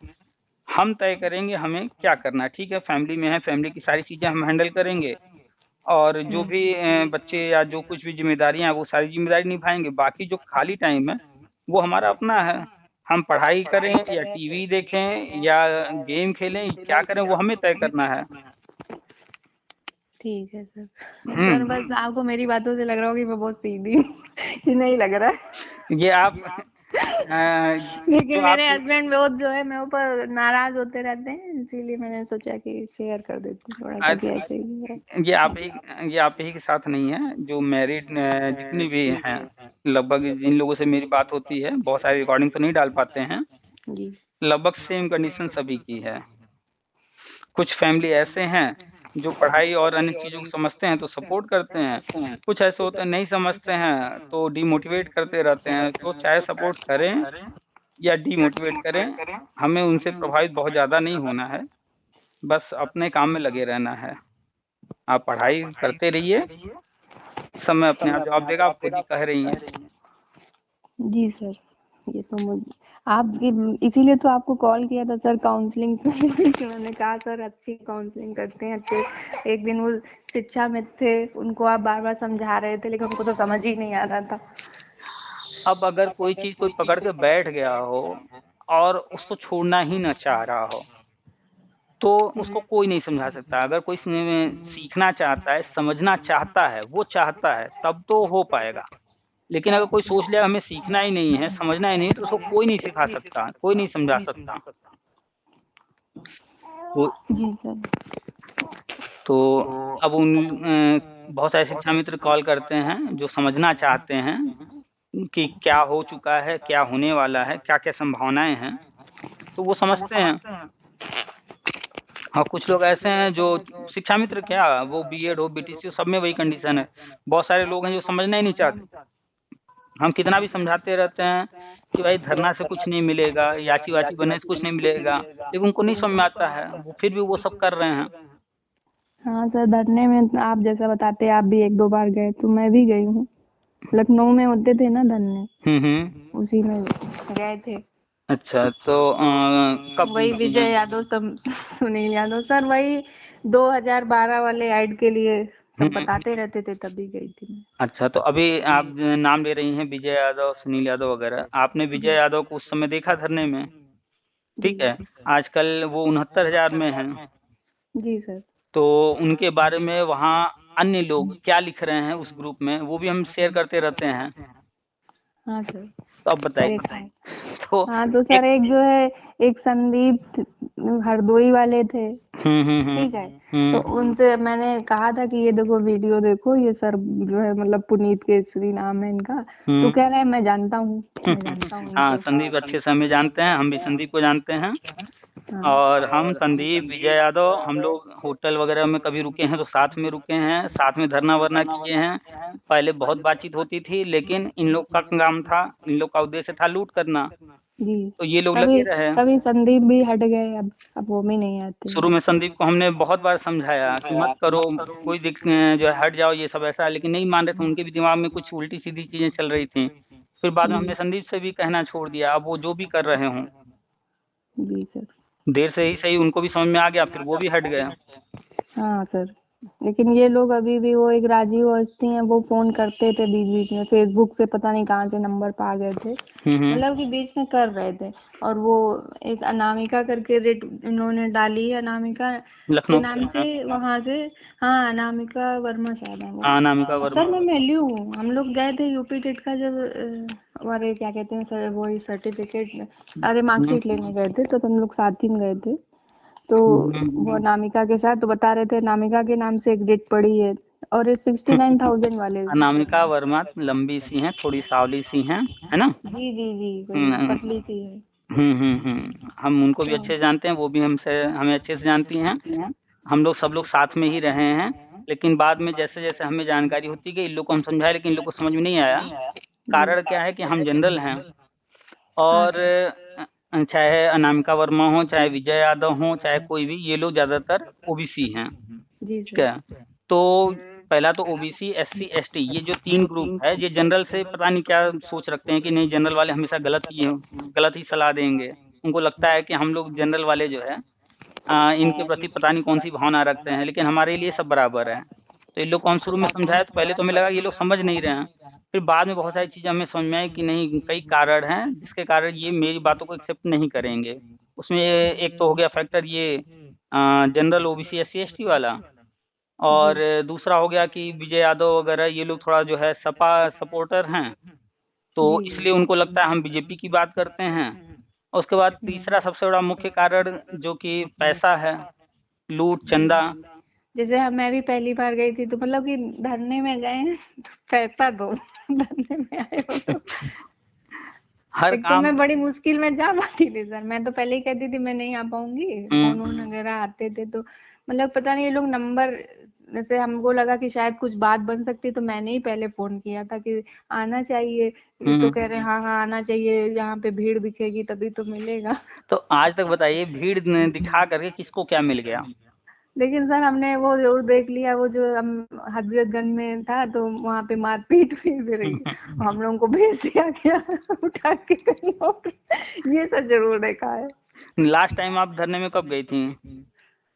हम तय करेंगे हमें क्या करना है, ठीक है? फैमिली में है, फैमिली की सारी चीज़ें हम हैंडल करेंगे, और जो भी बच्चे या जो कुछ भी ज़िम्मेदारियाँ हैं, वो सारी ज़िम्मेदारी निभाएँगे। बाकी जो खाली टाइम है, वो हमारा अपना है। हम पढ़ाई करें या टीवी देखें या गेम खेलें, क्या करें, वो हमें तय करना है। ठीक है सर। हुँ। सर बस आपको मेरी बातों से लग रहा हो कि मैं बहुत सीधी हूँ। कि नहीं लग रहा है। ये आप जो लेकिन आप मेरे हस्बैंड बहुत जो है मेरे ऊपर नाराज होते रहते हैं, इसीलिए मैंने सोचा कि शेयर कर देती हूँ थोड़ा सा कि ऐसे ही है। ये आप ही के साथ नहीं है, जो मैरिड जितनी भी हैं, लगभग जिन लोगों से मेरी बात होती है, बहुत सारी रिकॉर्डिंग तो नहीं डाल पाते हैं, जी लगभग सेम कंडीशन सभी की है। कुछ फैमिली ऐसे हैं जो पढ़ाई और अन्य चीज़ों को समझते हैं तो सपोर्ट करते हैं, कुछ ऐसे होते हैं नहीं समझते हैं तो डिमोटिवेट करते रहते हैं। तो चाहे सपोर्ट करें या डिमोटिवेट करें, हमें उनसे प्रभावित बहुत ज़्यादा नहीं होना है, बस अपने काम में लगे रहना है। आप पढ़ाई करते रहिए, समय अपने आप जवाब देगा, आप खुद ही कह रही हैं। जी सर, ये तो मुझे आप इसीलिए तो आपको कॉल किया था सर, काउंसलिंग मैंने कहा सर अच्छी काउंसलिंग करते हैं अच्छे। एक दिन वो शिक्षा में थे, उनको आप बार बार समझा रहे थे लेकिन उनको तो समझ ही नहीं आ रहा था। अब अगर कोई चीज़ कोई पकड़ के बैठ गया हो और उसको छोड़ना ही ना चाह रहा हो, तो उसको कोई नहीं समझा सकता। अगर कोई सीखना चाहता है, समझना चाहता है, वो चाहता है, तब तो हो पाएगा। लेकिन अगर कोई सोच लिया हमें सीखना ही नहीं है, समझना ही नहीं है, तो उसको कोई नहीं सिखा सकता, कोई नहीं समझा सकता। जी सर। तो अब बहुत सारे शिक्षा मित्र कॉल करते हैं जो समझना चाहते हैं कि क्या हो चुका है, क्या होने वाला है, क्या-क्या संभावनाएँ हैं, तो वो समझते हैं। और कुछ लोग ऐसे हैं जो शिक्षा मित्र क्या, वो बीएड हो, बीटीसी हो, सब में वही कंडीशन है। बहुत सारे लोग हैं जो समझना ही नहीं चाहते। हम कितना भी समझाते रहते हैं कि भाई धरना से कुछ नहीं मिलेगा, याची-वाची बनने से कुछ नहीं मिलेगा, लेकिन उनको नहीं समझ में आता है, वो फिर भी वो सब कर रहे हैं। हाँ सर, धरने में आप जैसा बताते आप भी 1-2 बार गए, तो मैं भी गई हूँ। लखनऊ में होते थे ना धरने, उसी में गए थे। अच्छा, तो कब वही विजय यादव सुनील यादव सर, वही 2012 वाले ऐड के लिए सब बताते रहते थे, तभी गई थी मैं। अच्छा, तो अभी आप नाम ले रही हैं विजय यादव, सुनील यादव वगैरह। आपने विजय यादव को उस समय देखा धरने में, ठीक है? आजकल वो 69,000 में हैं। जी सर। तो उनके बारे में वहाँ अन्य लोग क्या लिख रहे हैं उस ग्रुप में, वो भी हम शेयर करते रहते हैं। हाँ सर, तो अब बताइए। तो हाँ तो सर एक जो है, एक संदीप हरदोई वाले थे, ठीक है, तो उनसे मैंने कहा था कि ये देखो वीडियो देखो, ये सर जो है मतलब पुनीत केसरी नाम है इनका, तो कह रहे हैं मैं जानता हूँ, हाँ, संदीप अच्छे से हमें जानते हैं, हम भी संदीप को जानते हैं। और हम संदीप, विजय यादव, हम लोग होटल वगैरह में कभी रुके हैं तो साथ में रुके हैं, साथ में धरना-वरना किए हैं। पहले बहुत बातचीत होती थी, लेकिन इन लोग का काम था, इन लोग का उद्देश्य था लूट करना। जी, तो ये लोग लगे रहे। तभी संदीप भी हट गए, अब वो भी नहीं आते। शुरू में संदीप को हमने बहुत बार समझाया कि मत करो, कोई जो है हट जाओ, ये सब ऐसा, लेकिन नहीं मान रहे थे। उनके भी दिमाग में कुछ उल्टी-सीधी चीज़ें चल रही थी। फिर बाद में हमने संदीप से भी कहना छोड़ दिया, अब वो जो भी कर रहे हों। जी सर। देर से ही सही उनको भी समझ में आ गया, फिर वो भी हट गए। हाँ सर, लेकिन ये लोग अभी भी, वो एक राजीव अवस्थी हैं, वो फोन करते थे बीच बीच में, फेसबुक से पता नहीं कहाँ से नंबर पा गए थे, मतलब कि बीच में कर रहे थे। और वो एक अनामिका करके रेट इन्होंने डाली है, अनामिका के नाम से, वहाँ से। हाँ, अनामिका वर्मा शायद है वो। अनामिका वर्मा। सर मैं मिली हूँ, हम लोग गए थे यूपी टेट का जब अरे क्या कहते हैं सर, वही सर्टिफिकेट, अरे मार्कशीट लेने गए थे, तो हम लोग साथ ही में गए थे। तो वो अनामिका के साथ, तो बता रहे थे अनामिका के नाम से एक डेट पड़ी है, और ये 69,000 वाले। अनामिका वर्मा लंबी सी हैं, थोड़ी सावली सी हैं, है ना? जी जी जी, वही पतली सी है। हम उनको भी अच्छे से जानते हैं, वो भी हमें अच्छे से जानती हैं। हम लोग सब लोग साथ में ही रहे हैं, लेकिन बाद में जैसे-जैसे हमें जानकारी होती गई, इन लोग को हम समझाए, लेकिन इन लोग को समझ में नहीं आया। कारण क्या है कि हम जनरल हैं, और चाहे अनामिका वर्मा हो, चाहे विजय यादव हो, चाहे कोई भी, ये लोग ज़्यादातर ओबीसी हैं, ठीक है? तो पहला तो ओबीसी, एससी, एसटी, ये जो 3 ग्रुप है, ये जनरल से पता नहीं क्या सोच रखते हैं कि नहीं, जनरल वाले हमेशा गलत ही सलाह देंगे। उनको लगता है कि हम लोग जनरल वाले जो है इनके प्रति पता नहीं कौन-सी भावना रखते हैं, लेकिन हमारे लिए सब बराबर है। तो इन लोग को हम शुरू में समझाया, तो पहले तो हमें लगा ये लोग समझ नहीं रहे हैं। फिर बाद में बहुत सारी चीज़ें हमें समझ में आई कि नहीं, कई कारण हैं, जिसके कारण ये मेरी बातों को एक्सेप्ट नहीं करेंगे। उसमें एक तो हो गया फैक्टर ये जनरल ओबीसी, एससी, एसटी वाला, और दूसरा हो गया कि विजय यादव वगैरह ये लोग थोड़ा जो है सपा सपोर्टर हैं, तो इसलिए उनको लगता है हम बीजेपी की बात करते हैं। उसके बाद तीसरा सबसे बड़ा मुख्य कारण जो कि पैसा है, लूट, चंदा, जैसे मैं भी पहली बार गई थी, तो मतलब कि धरने में गए हैं तो पैसा दो धरने में आए हो तो। हर एक तो काम मैं बड़ी मुश्किल में जा पाती थी सर, मैं तो पहले ही कहती थी मैं नहीं आ पाऊंगी। फोन वोन वगैरह आते थे तो मतलब पता नहीं ये लोग नंबर, जैसे हमको लगा कि शायद कुछ बात बन सकती, तो मैंने ही पहले फोन किया था कि आना चाहिए। ये तो कह रहे हैं हाँ हाँ आना चाहिए, यहाँ पे भीड़ दिखेगी तभी तो मिलेगा। तो आज तक बताइए, भीड़ ने दिखा करके किसको क्या मिल गया? लेकिन सर हमने वो जरूर देख लिया, वो जो हम हजरतगंज में था तो वहाँ पे मारपीट हुई, फिर हम लोगों को भेज दिया गया उठा के कहीं और। ये सब जरूर देखा है। लास्ट टाइम आप धरने में कब गई थी?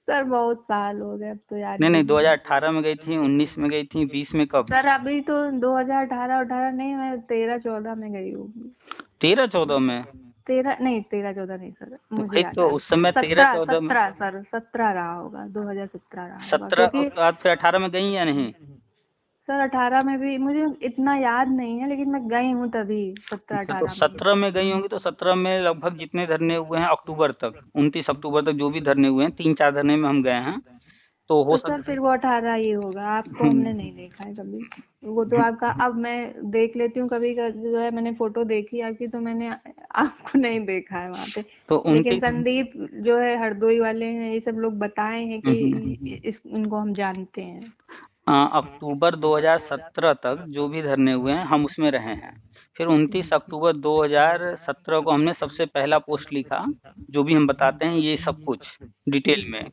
सर बहुत साल हो गए, अब तो याद नहीं भी नहीं, नहीं है। 2018 में गई थी, 19 में गई थी, 20 में कब? सर अभी तो 2018 नहीं, मैं 13-14 में गई होगी। 13-14 में? 13 नहीं, 13-14 नहीं सर, तो मुझे भाई याद तो आ उस समय रहा, 13-14 में 17 सर 17 रहा होगा, 2017 रहा होगा 17, क्योंकि उसके बाद फिर 18 में गई या नहीं? सर 18 में भी मुझे इतना याद नहीं है, लेकिन मैं गई हूँ तभी सत्रह अच्छा, तो अठारह में। 17 में गई होंगी, तो 17 में लगभग जितने धरने हुए हैं अक्टूबर तक, 29 अक्टूबर तक जो भी धरने हुए हैं, 3-4 धरने में हम गए हैं, तो हो तो सर फिर वो 18 ही होगा, आपको हमने नहीं देखा है कभी। वो तो आपका, अब मैं देख लेती हूँ कभी जो है, मैंने फोटो देखी आपकी, तो मैंने आपको नहीं देखा है वहाँ पे। तो लेकिन 29 संदीप जो है हरदोई वाले हैं, ये सब लोग बताए हैं कि इनको हम जानते हैं। अक्टूबर 2017 तक जो भी धरने हुए हैं हम उसमें रहे हैं। फिर 29 अक्टूबर 2017 को हमने सबसे पहला पोस्ट लिखा, जो भी हम बताते हैं ये सब कुछ डिटेल में।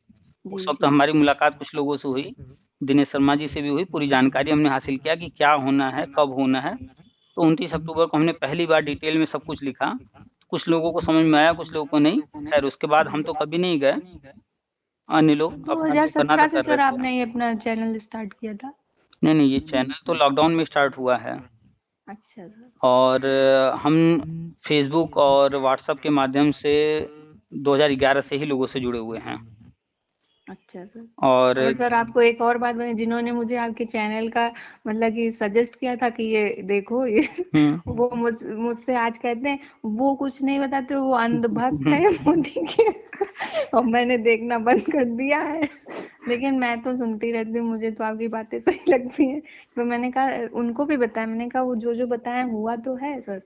उस जी वक्त जी हमारी मुलाकात कुछ लोगों से हुई, दिनेश शर्मा जी से भी हुई, पूरी जानकारी हमने हासिल किया कि क्या होना है, कब होना है। तो 29 अक्टूबर को हमने पहली बार डिटेल में सब कुछ लिखा। कुछ लोगों को समझ में आया, कुछ लोगों को नहीं। खैर उसके बाद हम तो कभी नहीं गए, अन्य लोग अपना जो करना था 2017 से कर रहे सर थे। आपने ये अपना चैनल स्टार्ट किया था? नहीं नहीं, ये चैनल तो लॉकडाउन में स्टार्ट हुआ है, अच्छा सर। और हम फेसबुक और व्हाट्सएप के माध्यम से 2011 से ही लोगों से जुड़े हुए हैं। अच्छा सर। और और सर आपको एक और बात बताएं, जिन्होंने मुझे आपके चैनल का मतलब कि सजेस्ट किया था कि ये देखो ये वो मुझसे आज कहते हैं वो कुछ नहीं बताते, वो अंधभक्त है मोदी के और मैंने देखना बंद कर दिया है। लेकिन मैं तो सुनती रहती हूँ, मुझे तो आपकी बातें सही लगती हैं। तो मैंने कहा उनको भी बताया, मैंने कहा वो जो जो बताया हुआ तो है सर।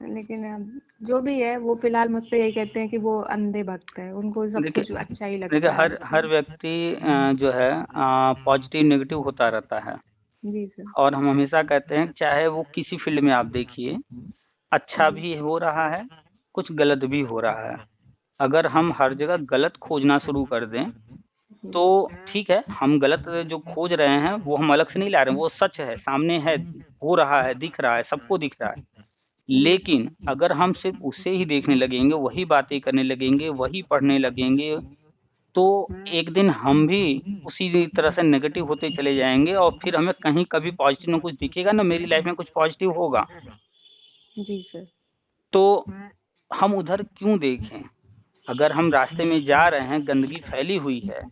लेकिन अब जो भी है, वो फिलहाल मुझसे यही कहते हैं कि वो अंधे भक्त है, उनको सब देखिए कुछ अच्छा ही देखिए, लगता है। हर व्यक्ति जो है पॉजिटिव नेगेटिव होता रहता है। जी सर। और हम हमेशा कहते हैं, चाहे वो किसी फील्ड में आप देखिए, अच्छा भी हो रहा है, कुछ गलत भी हो रहा है। अगर हम हर जगह गलत खोजना शुरू कर दें, तो ठीक है, हम गलत जो खोज रहे हैं वो हम अलग से नहीं ला रहे हैं, वो सच है, सामने है, हो रहा है, दिख रहा है, सबको दिख रहा है। लेकिन अगर हम सिर्फ उसे ही देखने लगेंगे, वही बातें करने लगेंगे, वही पढ़ने लगेंगे, तो एक दिन हम भी उसी तरह से नेगेटिव होते चले जाएंगे, और फिर हमें कहीं कभी पॉजिटिव ना कुछ दिखेगा, ना मेरी लाइफ में कुछ पॉजिटिव होगा। जी सर। तो हम उधर क्यों देखें? अगर हम रास्ते में जा रहे हैं, गंदगी फैली हुई है,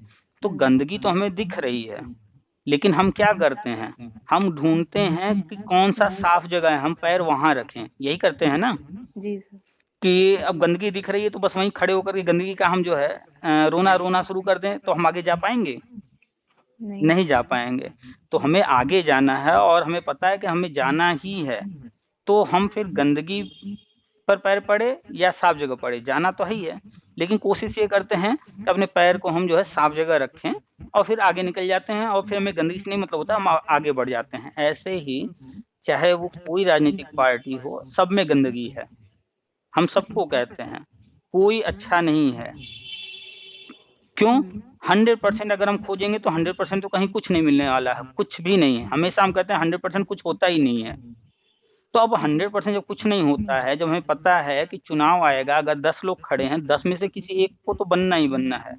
तो गंदगी तो हमें दिख रही है, लेकिन हम क्या करते हैं? हम ढूंढते हैं कि कौन सा साफ जगह है, हम पैर वहां रखें, यही करते हैं ना। जी सर। कि अब गंदगी दिख रही है तो बस वहीं खड़े होकर के गंदगी का हम जो है रोना रोना शुरू कर दें, तो हम आगे जा पाएंगे? नहीं जा पाएंगे। तो हमें आगे जाना है, और हमें पता है कि हमें जाना ही है। तो हम फिर गंदगी पर पैर पड़े या साफ जगह पड़े, जाना तो है ही है, लेकिन कोशिश ये करते हैं कि अपने पैर को हम जो है साफ जगह रखें, और फिर आगे निकल जाते हैं, और फिर हमें गंदगी से नहीं मतलब होता, हम आगे बढ़ जाते हैं। ऐसे ही चाहे वो कोई राजनीतिक पार्टी हो, सब में गंदगी है। हम सबको कहते हैं कोई अच्छा नहीं है। क्यों? 100% अगर हम खोजेंगे तो 100% तो कहीं कुछ नहीं मिलने वाला है, कुछ भी नहीं है। हमेशा हम कहते हैं 100% कुछ होता ही नहीं है। तो अब 100% जब कुछ नहीं होता है, जब हमें पता है कि चुनाव आएगा, अगर 10 लोग खड़े हैं, 10 में से किसी एक को तो बनना ही बनना है।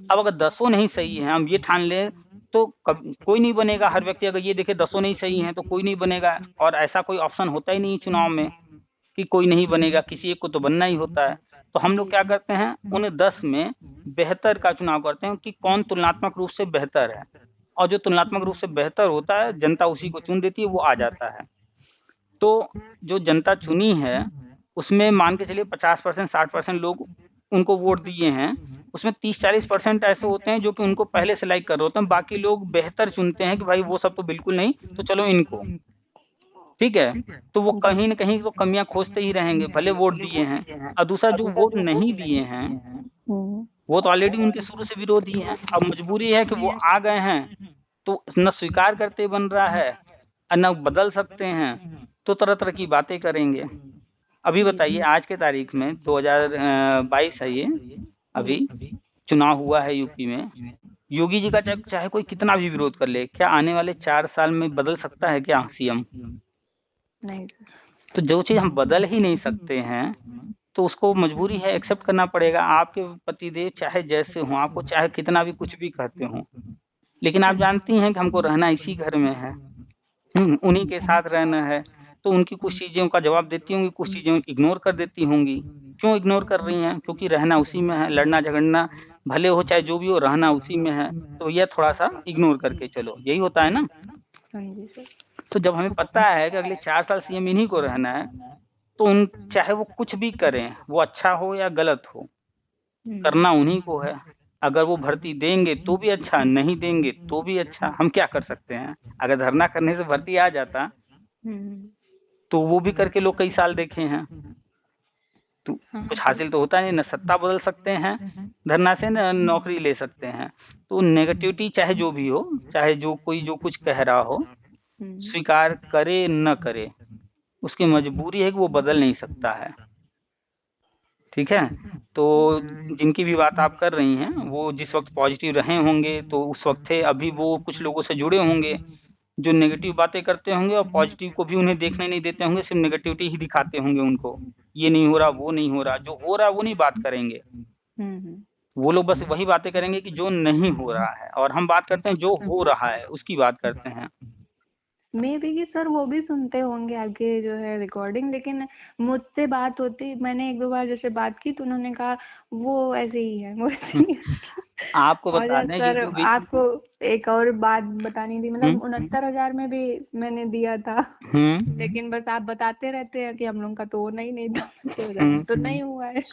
अब अगर 10 नहीं सही है, हम ये ठान लें, तो कोई नहीं बनेगा। हर व्यक्ति अगर ये देखे 10 नहीं सही है तो कोई नहीं बनेगा, और ऐसा कोई ऑप्शन होता ही नहीं चुनाव में कि कोई नहीं बनेगा, किसी एक को तो बनना ही होता है। तो हम लोग क्या करते हैं, उन 10 में बेहतर का चुनाव करते हैं कि कौन तुलनात्मक रूप से बेहतर है, और जो तुलनात्मक रूप से बेहतर होता है, जनता उसी को चुन देती है, वो आ जाता है। तो जो जनता चुनी है, उसमें मान के चलिए 50% 60% लोग उनको वोट दिए हैं, उसमें 30-40% ऐसे होते हैं जो कि उनको पहले से लाइक कर रहे होते हैं, बाकी लोग बेहतर चुनते हैं कि भाई वो सब तो बिल्कुल नहीं, तो चलो इनको, ठीक है? तो वो कहीं न कहीं तो कमियाँ खोजते ही रहेंगे, भले वोट दिए हैं। और दूसरा जो वोट नहीं दिए हैं, वो तो ऑलरेडी उनके शुरू से विरोधी हैं। अब मजबूरी है कि वो आ गए हैं, तो न स्वीकार करते बन रहा है और न बदल सकते हैं, तो तरह-तरह की बातें करेंगे। अभी बताइए आज के तारीख में 2022 है ये, अभी चुनाव हुआ है यूपी में। योगी जी का चाहे कोई कितना भी विरोध कर ले, क्या आने वाले 4 साल में बदल सकता है क्या सीएम? नहीं। तो जो चीज़ हम बदल ही नहीं सकते हैं, तो उसको मजबूरी है, एक्सेप्ट करना पड़ेगा। आपके पतिदेव चाहे जैसे हों, आपको चाहे कितना भी कुछ भी कहते हों, लेकिन आप जानती हैं कि हमको रहना इसी घर में है, उन्हीं के साथ रहना है, तो उनकी कुछ चीज़ों का जवाब देती होंगी, कुछ चीज़ें इग्नोर कर देती होंगी। क्यों इग्नोर कर रही हैं? क्योंकि रहना उसी में है, लड़ना-झगड़ना भले हो चाहे जो भी हो, रहना उसी में है, तो ये थोड़ा-सा इग्नोर करके चलो, यही होता है ना? हाँ जी सर। तो जब हमें पता है कि अगले 4 साल सीएम इन्हीं को रहना है, तो उन चाहे वो कुछ भी करें, वो अच्छा हो या गलत हो, करना उन्हीं को है। अगर वो भर्ती देंगे तो भी अच्छा, नहीं देंगे तो भी अच्छा, हम क्या कर सकते हैं? अगर धरना करने से भर्ती आ जाता, तो वो भी करके लोग कई साल देखे हैं। तो हाँ कुछ हासिल तो होता नहीं, न सत्ता बदल सकते हैं धरना से, न नौकरी ले सकते हैं। तो नेगेटिविटी चाहे जो भी हो, चाहे जो कोई जो कुछ कह रहा हो, स्वीकार करे न करे, उसकी मजबूरी है कि वो बदल नहीं सकता है, ठीक है? तो जिनकी भी बात आप कर रही हैं, वो जिस वक़्त पॉज़िटिव रहे होंगे, तो उस वक़्त थे, अभी वो कुछ लोगों से जुड़े होंगे, जो नेगेटिव बातें करते होंगे और पॉज़िटिव को भी उन्हें देखने नहीं देते होंगे, सिर्फ़ नेगेटिविटी ही दिखाते होंगे उनको। ये नहीं हो रहा, वो नहीं हो रहा, जो हो रहा है वो नहीं बात करेंगे। वो लोग बस वही बातें करेंगे कि जो नहीं हो रहा है, और हम बात करते हैं जो हो रहा है, उसकी बात करते हैं। मे बी कि सर वो भी सुनते होंगे आपके जो है रिकॉर्डिंग, लेकिन मुझसे बात होती, मैंने 1-2 बार जैसे बात की तो उन्होंने कहा वो ऐसे ही है, वो ऐसे ही है। आपको और बता दें सर ये जो भी आपको एक और बात बतानी थी, मतलब 69,000 में भी मैंने दिया था, लेकिन बस आप बताते रहते हैं कि हम लोग का तो होना ही नहीं था, 69,000 तो नहीं हुआ है।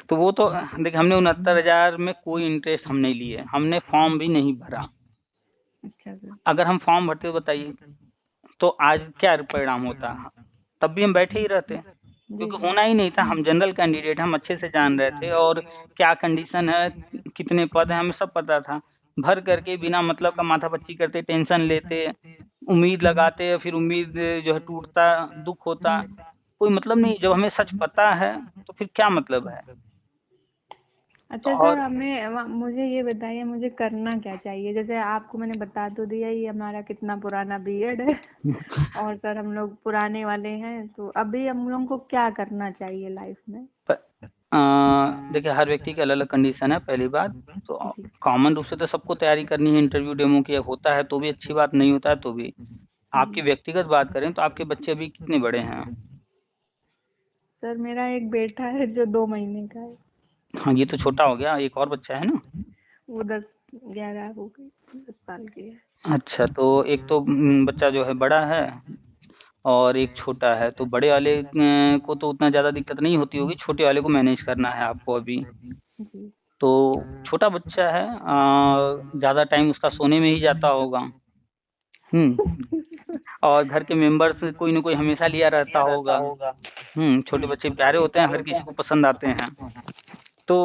तो वो तो देखिए, हमने 69,000 में कोई इंटरेस्ट हम नहीं लिए, हमने फॉर्म भी नहीं भरा। अच्छा सर। अगर हम फॉर्म भरते तो बताइए, तो आज क्या परिणाम होता? तब भी हम बैठे ही रहते, क्योंकि होना ही नहीं था। हम जनरल कैंडिडेट, हम अच्छे से जान रहे थे, और क्या कंडीशन है, कितने पद हैं, हमें सब पता था। भर करके बिना मतलब का माथापच्ची करते, टेंशन लेते, उम्मीद लगाते, फिर उम्मीद जो है टूटता, दुख होता, कोई मतलब नहीं। जब हमें सच पता है तो फिर क्या मतलब है? अच्छा सर, हमें मुझे ये बताइए मुझे करना क्या चाहिए? जैसे आपको मैंने बता तो दिया ये हमारा कितना पुराना बीएड है और सर हम लोग पुराने वाले हैं, तो अभी हम लोगों को क्या करना चाहिए लाइफ में? देखिए, हर व्यक्ति की अलग-अलग कंडीशन है, पहली बात। तो कॉमन रूप से तो सबको तैयारी करनी है, इंटरव्यू डेमो की होता है तो भी अच्छी बात, नहीं होता है तो भी। आपकी व्यक्तिगत बात करें तो आपके बच्चे अभी कितने बड़े हैं? सर मेरा एक बेटा है जो 2 महीने का है। हाँ, ये तो छोटा हो गया, एक और बच्चा है ना? वो 10-11 हो गई, 10 साल की है। अच्छा, तो एक तो बच्चा जो है बड़ा है और एक छोटा है, तो बड़े वाले को तो उतना ज़्यादा दिक्कत नहीं होती होगी, छोटे वाले को मैनेज करना है आपको अभी। जी। तो छोटा बच्चा है, ज़्यादा टाइम उसका सोने में ही जाता होगा। और घर के मेंबर्स कोई न कोई हमेशा लिया रहता होगा। छोटे बच्चे प्यारे होते हैं, हर किसी को पसंद आते हैं। तो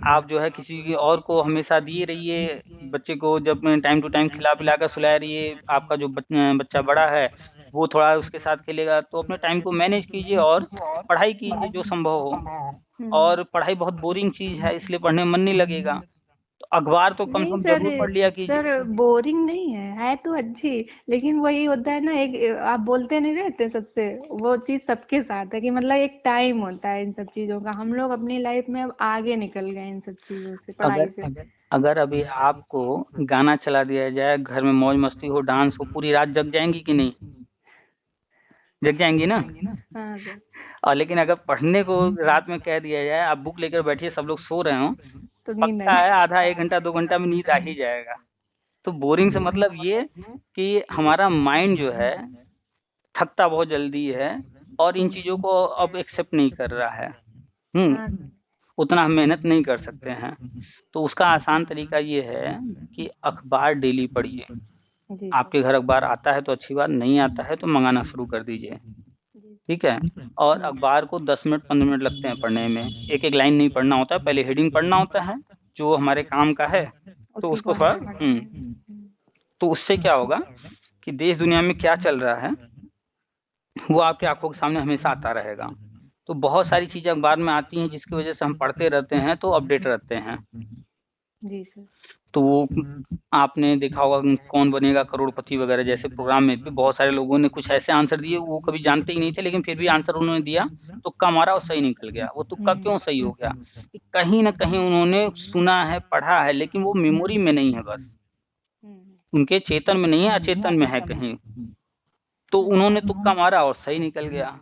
आप जो है किसी और को हमेशा दिए रहिए, बच्चे को जब टाइम टू टाइम खिला-पिला कर सुलाया रहिए। आपका जो बच्चा बड़ा है, वो थोड़ा उसके साथ खेलेगा, तो अपने टाइम को मैनेज कीजिए और पढ़ाई कीजिए जो संभव हो। और पढ़ाई बहुत बोरिंग चीज़ है, इसलिए पढ़ने में मन नहीं लगेगा। तो अखबार तो कम से नहीं कम सर, ज़रूर पढ़ लिया कीजिए। सर बोरिंग नहीं है तो अच्छी, लेकिन वही होता है ना, एक आप बोलते नहीं रहते सबसे, वो चीज सबके साथ है कि मतलब एक टाइम होता है इन सब चीजों का। हम लोग अपनी लाइफ में अब आगे निकल गए इन सब चीजों से, पढ़ाई से। अगर अभी आपको गाना चला दिया जाए, घर में मौज मस्ती हो, डांस हो, पूरी रात जग जाएंगी कि नहीं? जग जाएंगी ना? हाँ सर। और लेकिन अगर पढ़ने को रात में कह दिया जाए, आप बुक लेकर बैठिए, सब लोग सो रहे हो, तो नींद पक्का आ है आधा 1 घंटा 2 घंटा में नींद आ ही जाएगा। तो बोरिंग से मतलब ये कि हमारा माइंड जो है थकता बहुत जल्दी है, और इन चीज़ों को अब एक्सेप्ट नहीं कर रहा है। हाँ। उतना हम मेहनत नहीं कर सकते हैं। तो उसका आसान तरीका ये है कि अखबार डेली पढ़िए। जी आपके घर अखबार आता है तो अच्छी बात, नहीं आता है तो मंगाना शुरू कर दीजिए, जी ठीक है? और अखबार को 10 मिनट 15 मिनट लगते हैं पढ़ने में। एक-एक लाइन नहीं पढ़ना होता है, पहले हेडिंग पढ़ना होता है, जो हमारे काम का है, तो उसकी उसको थोड़ा कॉन्सेप्ट पढ़ते हैं। तो उससे क्या होगा कि देश दुनिया में क्या चल रहा है, वो आपकी आँखों के सामने हमेशा आता रहेगा। तो बहुत सारी चीज़ें अखबार में आती हैं जिसकी वज़ह से हम पढ़ते रहते हैं तो अपडेट रहते हैं। जी सर। तो वो आपने देखा होगा कौन बनेगा करोड़पति वगैरह जैसे प्रोग्राम में भी बहुत सारे लोगों ने कुछ ऐसे आंसर दिए वो कभी जानते ही नहीं थे, लेकिन फिर भी आंसर उन्होंने दिया, तुक्का मारा और सही निकल गया। वो तुक्का क्यों सही हो गया? कि कहीं न कहीं उन्होंने सुना है, पढ़ा है, लेकिन वो मेमोरी में नहीं है बस। उनके चेतन में नहीं है, अचेतन में है कहीं। तो उन्होंने तुक्का मारा और सही निकल गया।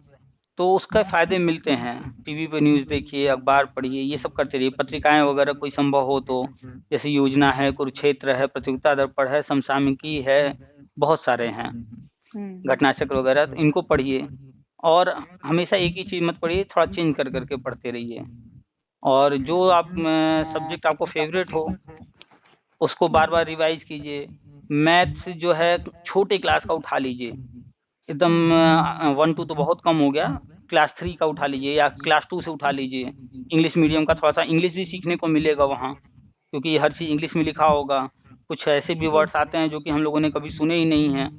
तो उसके फ़ायदे मिलते हैं। टीवी पे न्यूज़ देखिए, अखबार पढ़िए, ये सब करते रहिए। पत्रिकाएँ वगैरह कोई संभव हो तो, जैसे योजना है, कुरुक्षेत्र है, प्रतियोगिता दर्पण है, समसामयिकी है, बहुत सारे हैं। घटनाचक्र वगैरह, तो इनको पढ़िए। और हमेशा एक ही चीज़ मत पढ़िए, थोड़ा चेंज कर के पढ़ते रहिए। और जो आप सब्जेक्ट आपको फ़ेवरेट हो, उसको बार-बार रिवाइज़ कीजिए। मैथ्स जो है छोटे क्लास का उठा लीजिए। एकदम 1-2 तो बहुत कम हो गया, क्लास 3 का उठा लीजिए या क्लास 2 से उठा लीजिए। इंग्लिश मीडियम का थोड़ा-सा इंग्लिश भी सीखने को मिलेगा वहाँ, क्योंकि हर चीज़ इंग्लिश में लिखा होगा। कुछ ऐसे भी वर्ड्स आते हैं जो कि हम लोगों ने कभी सुने ही नहीं हैं,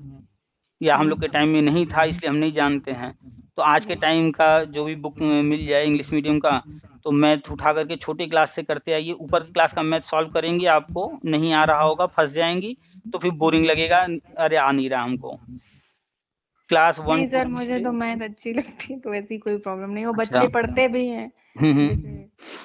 या हम लोग के टाइम में नहीं था इसलिए हम नहीं जानते हैं। तो आज के टाइम का जो भी बुक मिल जाए इंग्लिश मीडियम का, तो मैथ उठा करके छोटी क्लास से करते आइए। ऊपर क्लास का मैथ सॉल्व करेंगी, आपको नहीं आ रहा होगा, फँस जाएँगी, तो फिर बोरिंग लगेगा, अरे आ नहीं रहा हमको। क्लास 1 नहीं 2 सर, 3 मुझे से तो मैथ अच्छी लगती है, तो ऐसी कोई प्रॉब्लम नहीं। वो अच्छा। बच्चे पढ़ते भी हैं हुँ। जैसे,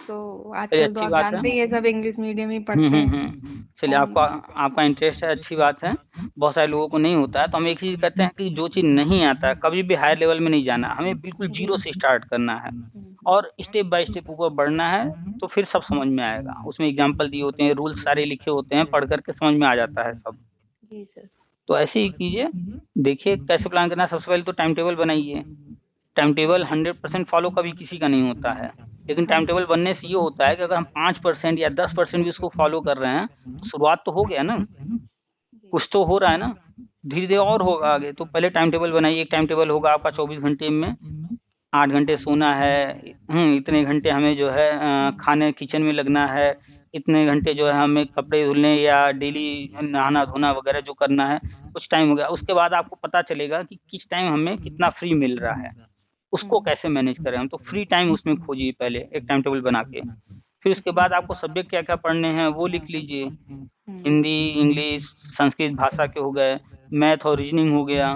तो चलिए आजकल तो अच्छी आप बात है। जानते ही हैं सब इंग्लिश मीडियम ही पढ़ते हैं। चलिए आपका इंटरेस्ट है, अच्छी बात है। बहुत सारे लोगों को नहीं होता है, तो हम एक चीज़ कहते हैं कि जो चीज़ नहीं आता है, कभी भी हायर लेवल में नहीं जाना, हमें बिल्कुल ज़ीरो से स्टार्ट करना है और स्टेप बाय स्टेप ऊपर बढ़ना है, तो फिर सब समझ में आएगा। उसमें एग्ज़ाम्पल दिए होते हैं, रूल्स सारे लिखे होते हैं, पढ़ कर के समझ में आ जाता है सब। जी सर। तो ऐसे ही कीजिए। देखिए कैसे प्लान करना है, सबसे पहले तो टाइम टेबल बनाइए। टाइम टेबल 100% फ़ॉलो कभी किसी का नहीं होता है, लेकिन टाइम टेबल बनने से ये होता है कि अगर हम 5% या 10% भी उसको फ़ॉलो कर रहे हैं, तो शुरुआत तो हो गया ना, कुछ तो हो रहा है ना, धीरे-धीरे और होगा आगे। तो पहले टाइम टेबल बनाइए, एक टाइम टेबल होगा आपका 24 घंटे में, 8 घंटे सोना है, इतने घंटे हमें जो है खाने किचन में लगना है, इतने घंटे जो है हमें कपड़े धुलने या डेली नहाना-धोना वगैरह जो करना है, कुछ टाइम हो गया। उसके बाद आपको पता चलेगा कि किस टाइम हमें कितना फ्री मिल रहा है, उसको कैसे मैनेज करें हम। तो फ्री टाइम उसमें खोजिए पहले एक टाइम टेबल बना के। फिर उसके बाद आपको सब्जेक्ट क्या-क्या पढ़ने हैं वो लिख लीजिए। हिंदी, इंग्लिश, संस्कृत भाषा के हो गए, मैथ और रीजनिंग हो गया।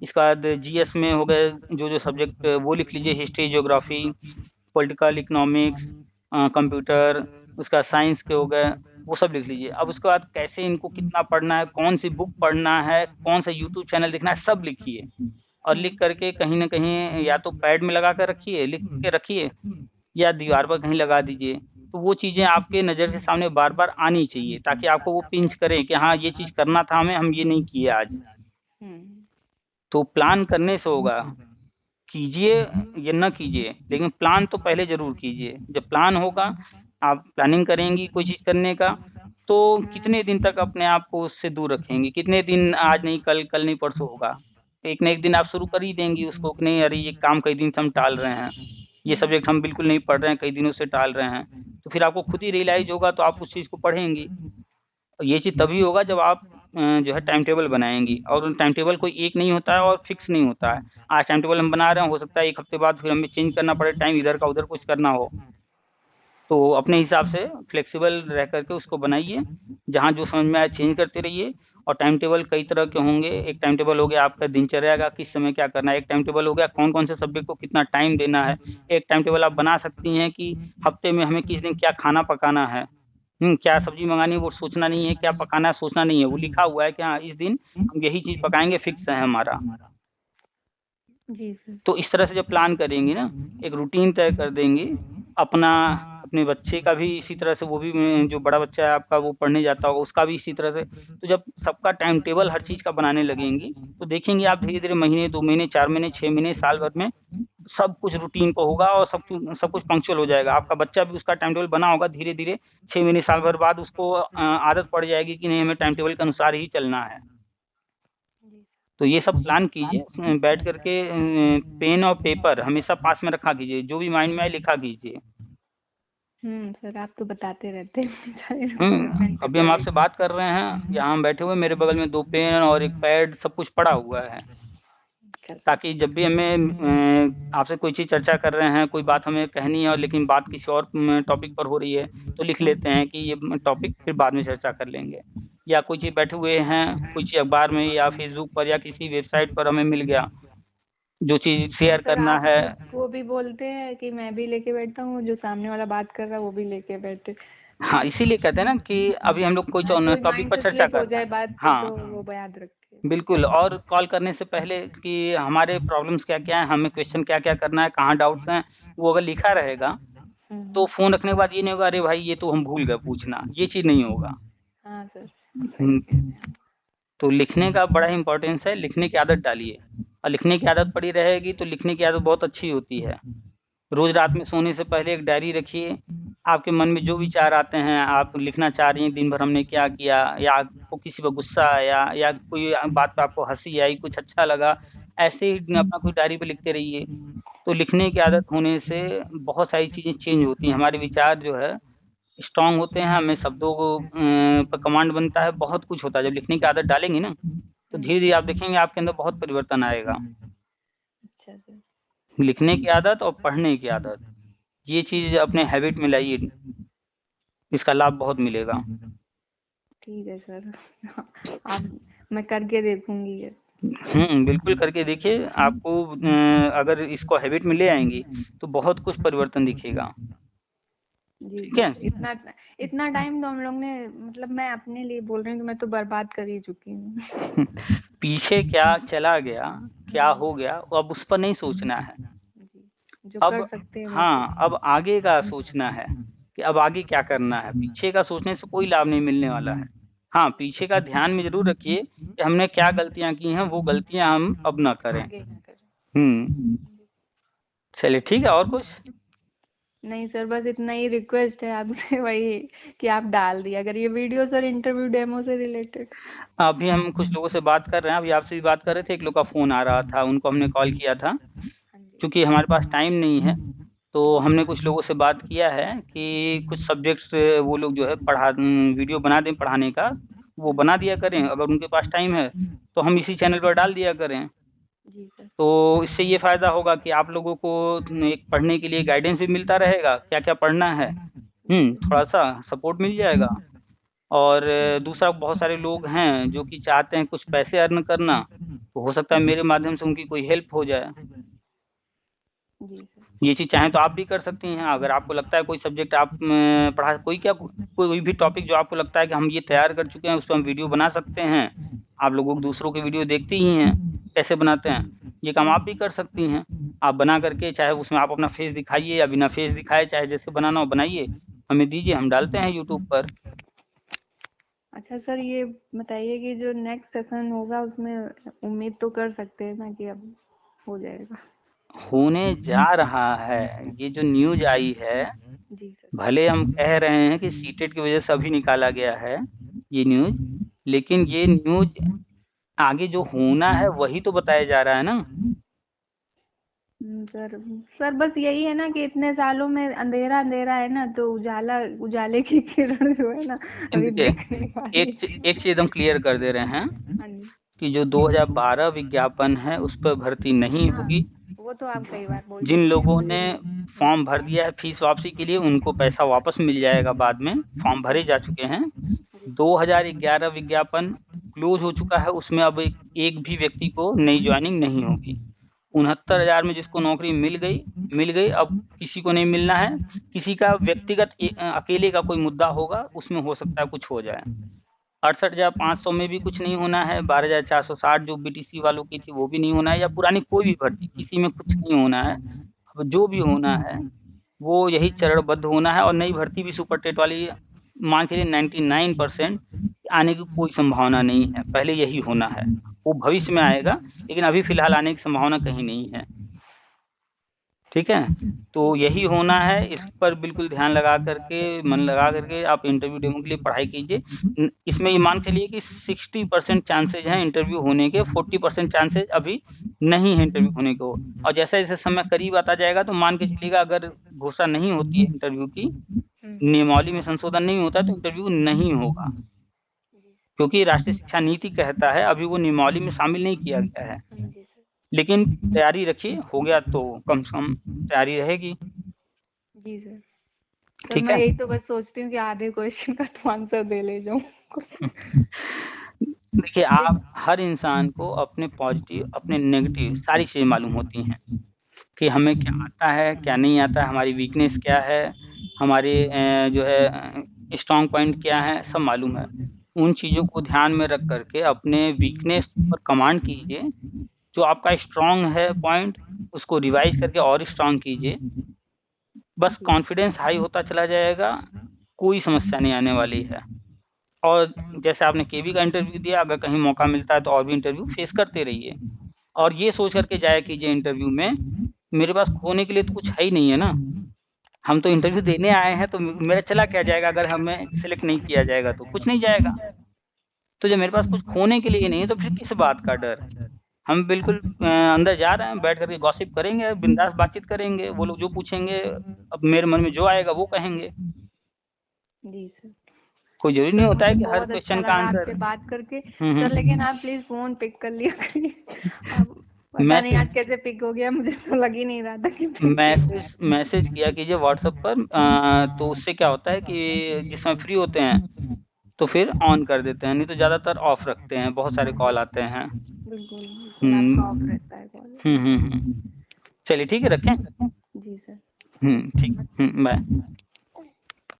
इसके बाद जीएस में हो गए जो-जो सब्जेक्ट वो लिख लीजिए, history, geography, political, economics, computer, उसका साइंस के हो गए, वो सब लिख लीजिए। अब उसके बाद कैसे इनको कितना पढ़ना है, कौन-सी बुक पढ़ना है, कौन-सा यूट्यूब चैनल देखना है, सब लिखिए। और लिख करके कहीं न कहीं या तो पैड में लगा कर रखिए, लिख के रखिए, या दीवार पर कहीं लगा दीजिए। तो वो चीज़ें आपके नज़र के सामने बार-बार आनी चाहिए, ताकि आपको वो पिंच करे कि हाँ, ये चीज़ करना था हमें, हम ये नहीं किए आज। तो प्लान करने से होगा, कीजिए या ना कीजिए, लेकिन प्लान तो पहले ज़रूर कीजिए। जब प्लान होगा, आप प्लानिंग करेंगी कोई चीज़ करने का, तो कितने दिन तक अपने आप को उससे दूर रखेंगी? कितने दिन, आज नहीं कल, कल नहीं परसों होगा। एक ना एक दिन आप शुरू कर ही देंगी उसको कि नहीं, अरे ये काम कई दिन से हम टाल रहे हैं, ये सब्जेक्ट हम बिल्कुल नहीं पढ़ रहे हैं, कई दिनों से टाल रहे हैं। तो फिर आपको खुद ही रियलाइज़ होगा, तो आप उस चीज़ को पढ़ेंगी। ये चीज़ तभी होगा जब आप जो है टाइम टेबल बनाएँगी, और टाइम टेबल कोई एक नहीं होता है और फिक्स नहीं होता है। आज टाइम टेबल हम बना रहे हैं, हो सकता है 1 हफ्ते बाद फिर हमें चेंज करना पड़े, टाइम इधर का उधर कुछ करना हो। तो अपने हिसाब से फ्लेक्सिबल रह कर के उसको बनाइए, जहाँ जो समझ में आए चेंज करते रहिए। और टाइम टेबल कई तरह के होंगे। एक टाइम टेबल हो गया आपका दिनचर्या का, किस समय क्या करना है। एक टाइम टेबल हो गया कौन-कौन से सब्जेक्ट को कितना टाइम देना है। एक टाइम टेबल आप बना सकती हैं कि हफ्ते में हमें किस दिन क्या खाना पकाना है। क्या सब्ज़ी मँगानी है वो सोचना नहीं है, क्या पकाना है सोचना नहीं है। वो लिखा हुआ है कि हाँ, इस दिन हम यही चीज़ पकाएँगे, फिक्स है हमारा। जी सर। तो इस तरह से जब प्लान करेंगी ना, एक रूटीन तय कर देंगी, अपना अपने बच्चे का भी इसी तरह से, वो भी जो बड़ा बच्चा है आपका वो पढ़ने जाता होगा, उसका भी इसी तरह से। तो जब सबका टाइम टेबल हर चीज़ का बनाने लगेंगी, तो देखेंगे आप धीरे-धीरे महीने, 2 महीने, 4 महीने, 6 महीने, साल भर में सब कुछ रूटीन पे होगा और सब कुछ पंक्चुअल हो जाएगा। आपका बच्चा भी उसका टाइम टेबल बना होगा, धीरे-धीरे 6 महीने, साल भर बाद उसको आदत पड़ जाएगी कि नहीं, हमें टाइम टेबल के अनुसार ही चलना है। तो ये सब प्लान कीजिए, बैठ करके पेन और पेपर हमेशा पास में रखा कीजिए, जो भी माइंड में आए लिखा कीजिए। सर आप तो बताते रहते हैं। अभी हम आपसे बात कर रहे हैं, यहाँ हम बैठे हुए, मेरे बगल में 2 पेन और 1 पैड सब कुछ पड़ा हुआ है, ताकि जब भी हमें आपसे कोई चीज़ चर्चा कर रहे हैं, कोई बात हमें कहनी है और लेकिन बात किसी और टॉपिक पर हो रही है, तो लिख लेते हैं कि ये टॉपिक फिर बाद में चर्चा कर लेंगे। या कोई चीज़ बैठे हुए हैं, कोई चीज़ अखबार में या फेसबुक पर या किसी वेबसाइट पर हमें मिल गया, जो चीज़ शेयर करना है। वो भी बोलते हैं कि मैं भी लेके बैठता हूँ, जो सामने वाला बात कर रहा है वो भी लेके बैठे। हाँ, इसीलिए कहते हैं ना कि अभी हम लोग कोई टॉपिक पर चर्चा करते हैं। हाँ, तो वो याद रखें। बिल्कुल। और कॉल करने से पहले कि हमारे प्रॉब्लम्स क्या-क्या हैं, हमें क्वेश्चन क्या-क्या करना है, कहाँ डाउट्स हैं, वो अगर लिखा रहेगा, तो फ़ोन रखने के बाद ये नहीं होगा, अरे भाई ये तो हम भूल गए पूछना, ये चीज़ नहीं होगा। हाँ सर। तो लिखने का बड़ा इम्पोर्टेंस है, लिखने की आदत डालिए, और लिखने की आदत पड़ी रहेगी तो लिखने की आदत बहुत अच्छी होती है। रोज़ रात में सोने से पहले एक डायरी रखिए, आपके मन में जो विचार आते हैं, आप लिखना चाह रही हैं, दिन भर हमने क्या किया, या आपको किसी पर गुस्सा आया, या कोई बात पे आपको हँसी आई, कुछ अच्छा लगा, ऐसे ही अपना कोई डायरी पे लिखते रहिए। तो लिखने की आदत होने से बहुत सारी चीज़ें चेंज होती हैं, हमारे विचार जो है स्ट्रॉन्ग होते हैं, हमें शब्दों को पर कमांड बनता है, बहुत कुछ होता है। जब लिखने की आदत डालेंगे ना, तो धीरे-धीरे आप देखेंगे आपके अंदर बहुत परिवर्तन आएगा। अच्छा सर। लिखने की आदत और पढ़ने की आदत, ये चीज़ अपने हैबिट में लाइए, इसका लाभ बहुत मिलेगा। ठीक है सर। आप मैं करके देखूंगी ये। बिल्कुल करके देखिए, आपको अगर इसको हैबिट में ले आएंगी तो बहुत कुछ परिवर्तन दिखेगा। जी ठीक है। इतना टाइम तो हम लोग ने, मतलब मैं अपने लिए बोल रही हूँ कि मैं तो बर्बाद कर ही चुकी हूँ। पीछे क्या चला गया, क्या हो गया, अब उस पर नहीं सोचना है। जो अब कर सकते हैं हाँ, अब आगे का सोचना है कि अब आगे क्या करना है। पीछे का सोचने से कोई लाभ नहीं मिलने वाला है। हाँ, पीछे का ध्यान में जरूर रखिए कि हमने क्या गलतियां की हैं, वो गलतियां हम अब ना करें। चलिए ठीक है, और कुछ नहीं सर, बस इतना ही रिक्वेस्ट है आपसे, वही कि आप डाल दिया अगर ये वीडियो सर इंटरव्यू डेमो से रिलेटेड। अभी हम कुछ लोगों से बात कर रहे हैं, अभी आपसे भी बात कर रहे थे, एक लोग का फ़ोन आ रहा था, उनको हमने कॉल किया था। चूँकि हमारे पास टाइम नहीं है, तो हमने कुछ लोगों से बात किया है कि कुछ सब्जेक्ट्स वो लोग जो है वीडियो बना दें पढ़ाने का, वो बना दिया करें। अगर उनके पास टाइम है तो हम इसी चैनल पर डाल दिया करें। जी सर। तो इससे ये फ़ायदा होगा कि आप लोगों को एक पढ़ने के लिए गाइडेंस भी मिलता रहेगा, क्या-क्या पढ़ना है। थोड़ा-सा सपोर्ट मिल जाएगा। और दूसरा, बहुत सारे लोग हैं जो कि चाहते हैं कुछ पैसे अर्न करना, तो हो सकता है मेरे माध्यम से उनकी कोई हेल्प हो जाए। ये चीज़ चाहें तो आप भी कर सकती हैं। अगर आपको लगता है कोई सब्जेक्ट आप पढ़ा, कोई भी टॉपिक जो आपको लगता है कि हम ये तैयार कर चुके हैं, उस पर हम वीडियो बना सकते हैं। आप लोगों को दूसरों की वीडियो देखती ही हैं, कैसे बनाते हैं, ये काम आप भी कर सकती हैं। आप बना करके चाहे उसमें आप अपना फेस दिखाइए या बिना फेस दिखाए, चाहे जैसे बनाना हो बनाइए, हमें दीजिए, हम डालते हैं यूट्यूब पर। अच्छा सर, ये बताइए कि जो नेक्स्ट सेशन होगा उसमें उम्मीद तो कर सकते हैं ना कि अब हो जाएगा? होने जा रहा है। ये जो न्यूज़ आई है, जी सर। भले हम कह रहे हैं कि सीटेट की वजह से अभी निकाला गया है ये न्यूज़, लेकिन ये न्यूज़ आगे जो होना है वही तो बताया जा रहा है ना। सर बस यही है ना कि इतने सालों में अंधेरा है ना, तो उजाले की किरण जो है ना अभी दिखने वाली है। एक चीज हम क्लियर कर दे रहे हैं कि जो 2012 विज्ञापन है उस पर भर्ती नहीं होगी। वो तो आप कई बार बोल जिन लोगों ने फॉर्म भर दिया है फीस वापसी के लिए, उनको पैसा वापस मिल जाएगा बाद में, फॉर्म भरे जा चुके हैं। 2011 विज्ञापन क्लोज हो चुका है, उसमें अब एक भी व्यक्ति को नई ज्वाइनिंग नहीं होगी। 69,000 में जिसको नौकरी मिल गई, अब किसी को नहीं मिलना है। किसी का व्यक्तिगत अकेले का कोई मुद्दा होगा, उसमें हो सकता है कुछ हो जाए। 68,500 में भी कुछ नहीं होना है। 12,460 जो बीटीसी वालों की थी वो भी नहीं होना है, या पुरानी कोई भी भर्ती, किसी में कुछ नहीं होना है। अब जो भी होना है वो यही चरणबद्ध होना है और नई भर्ती भी सुपर टेट वाली मान के चलिए 99% आने की कोई संभावना नहीं है, पहले यही होना है। वो भविष्य में आएगा, लेकिन अभी फिलहाल आने की संभावना कहीं नहीं है। ठीक है? तो यही होना है, इस पर बिल्कुल ध्यान लगा करके, मन लगा करके आप इंटरव्यू डेमो के लिए पढ़ाई कीजिए। इसमें ये मान के चलिए कि 60% चांसेज हैं इंटरव्यू होने के, 40% चांसेज अभी नहीं है इंटरव्यू होने को। और जैसा-जैसा समय करीब आता जाएगा तो मान के चलिएगा अगर घोषणा नहीं होती है इंटरव्यू की, नियमावली में संशोधन नहीं होता तो इंटरव्यू नहीं होगा। क्योंकि राष्ट्रीय शिक्षा नीति कहता है, अभी वो नियमावली में शामिल नहीं किया गया है। लेकिन तैयारी रखिए, हो गया तो कम से कम तैयारी रहेगी। जी सर। तो ठीक मैं है? यही तो बस सोचती हूँ कि आधे क्वेश्चन का तो आंसर दे ले जाऊँ। देखिए, आप हर इंसान को अपने पॉजिटिव, अपने नेगेटिव सारी चीज़ें मालूम होती हैं कि हमें क्या आता है, क्या नहीं आता है, हमारी वीकनेस क्या है, हमारे जो है स्ट्रॉन्ग पॉइंट क्या है, सब मालूम है। उन चीज़ों को ध्यान में रख करके अपने वीकनेस पर कमांड कीजिए, जो आपका स्ट्रॉन्ग है पॉइंट, उसको रिवाइज़ करके और स्ट्रॉन्ग कीजिए। बस कॉन्फिडेंस हाई होता चला जाएगा, कोई समस्या नहीं आने वाली है। और जैसे आपने केवी का इंटरव्यू दिया, अगर कहीं मौका मिलता है तो और भी इंटरव्यू फेस करते रहिए। और ये सोच करके जाया कीजिए इंटरव्यू में, मेरे पास खोने के लिए तो कुछ है ही नहीं है ना। हम तो इंटरव्यू देने आए हैं, तो मेरा चला क्या जाएगा अगर हमें सिलेक्ट नहीं किया जाएगा तो? कुछ नहीं जाएगा। तो जब मेरे पास कुछ खोने के लिए नहीं है तो फिर किस बात का डर? हम बिल्कुल अंदर जा रहे हैं, बैठ करके गॉसिप करेंगे, बिंदास बातचीत करेंगे, वो लोग जो पूछेंगे, अब मेरे मन में जो आएगा वो कहेंगे। जी सर। कोई ज़रूरी नहीं होता है कि हर बहुत अच्छा क्वेश्चन का लगा आंसर आपसे बात करके हुँ, सर, लेकिन आप प्लीज फोन पिक कर लिया करिए। अब पता मैं नहीं आज कैसे पिक हो गया, मुझे तो लग ही नहीं रहा था कि pick होगा। मैसेज किया कीजिए व्हाट्सएप पर, तो उससे क्या होता है कि जिस समय फ्री होते हैं, तो फिर ऑन कर देते हैं, नहीं तो ज़्यादातर ऑफ रखते हैं, बहुत सारे कॉल आते हैं। बिल्कुल बिल्कुल, आपका ऑफ रहता है कॉल। चलिए ठीक है, रखें? जी सर। ठीक, बाय।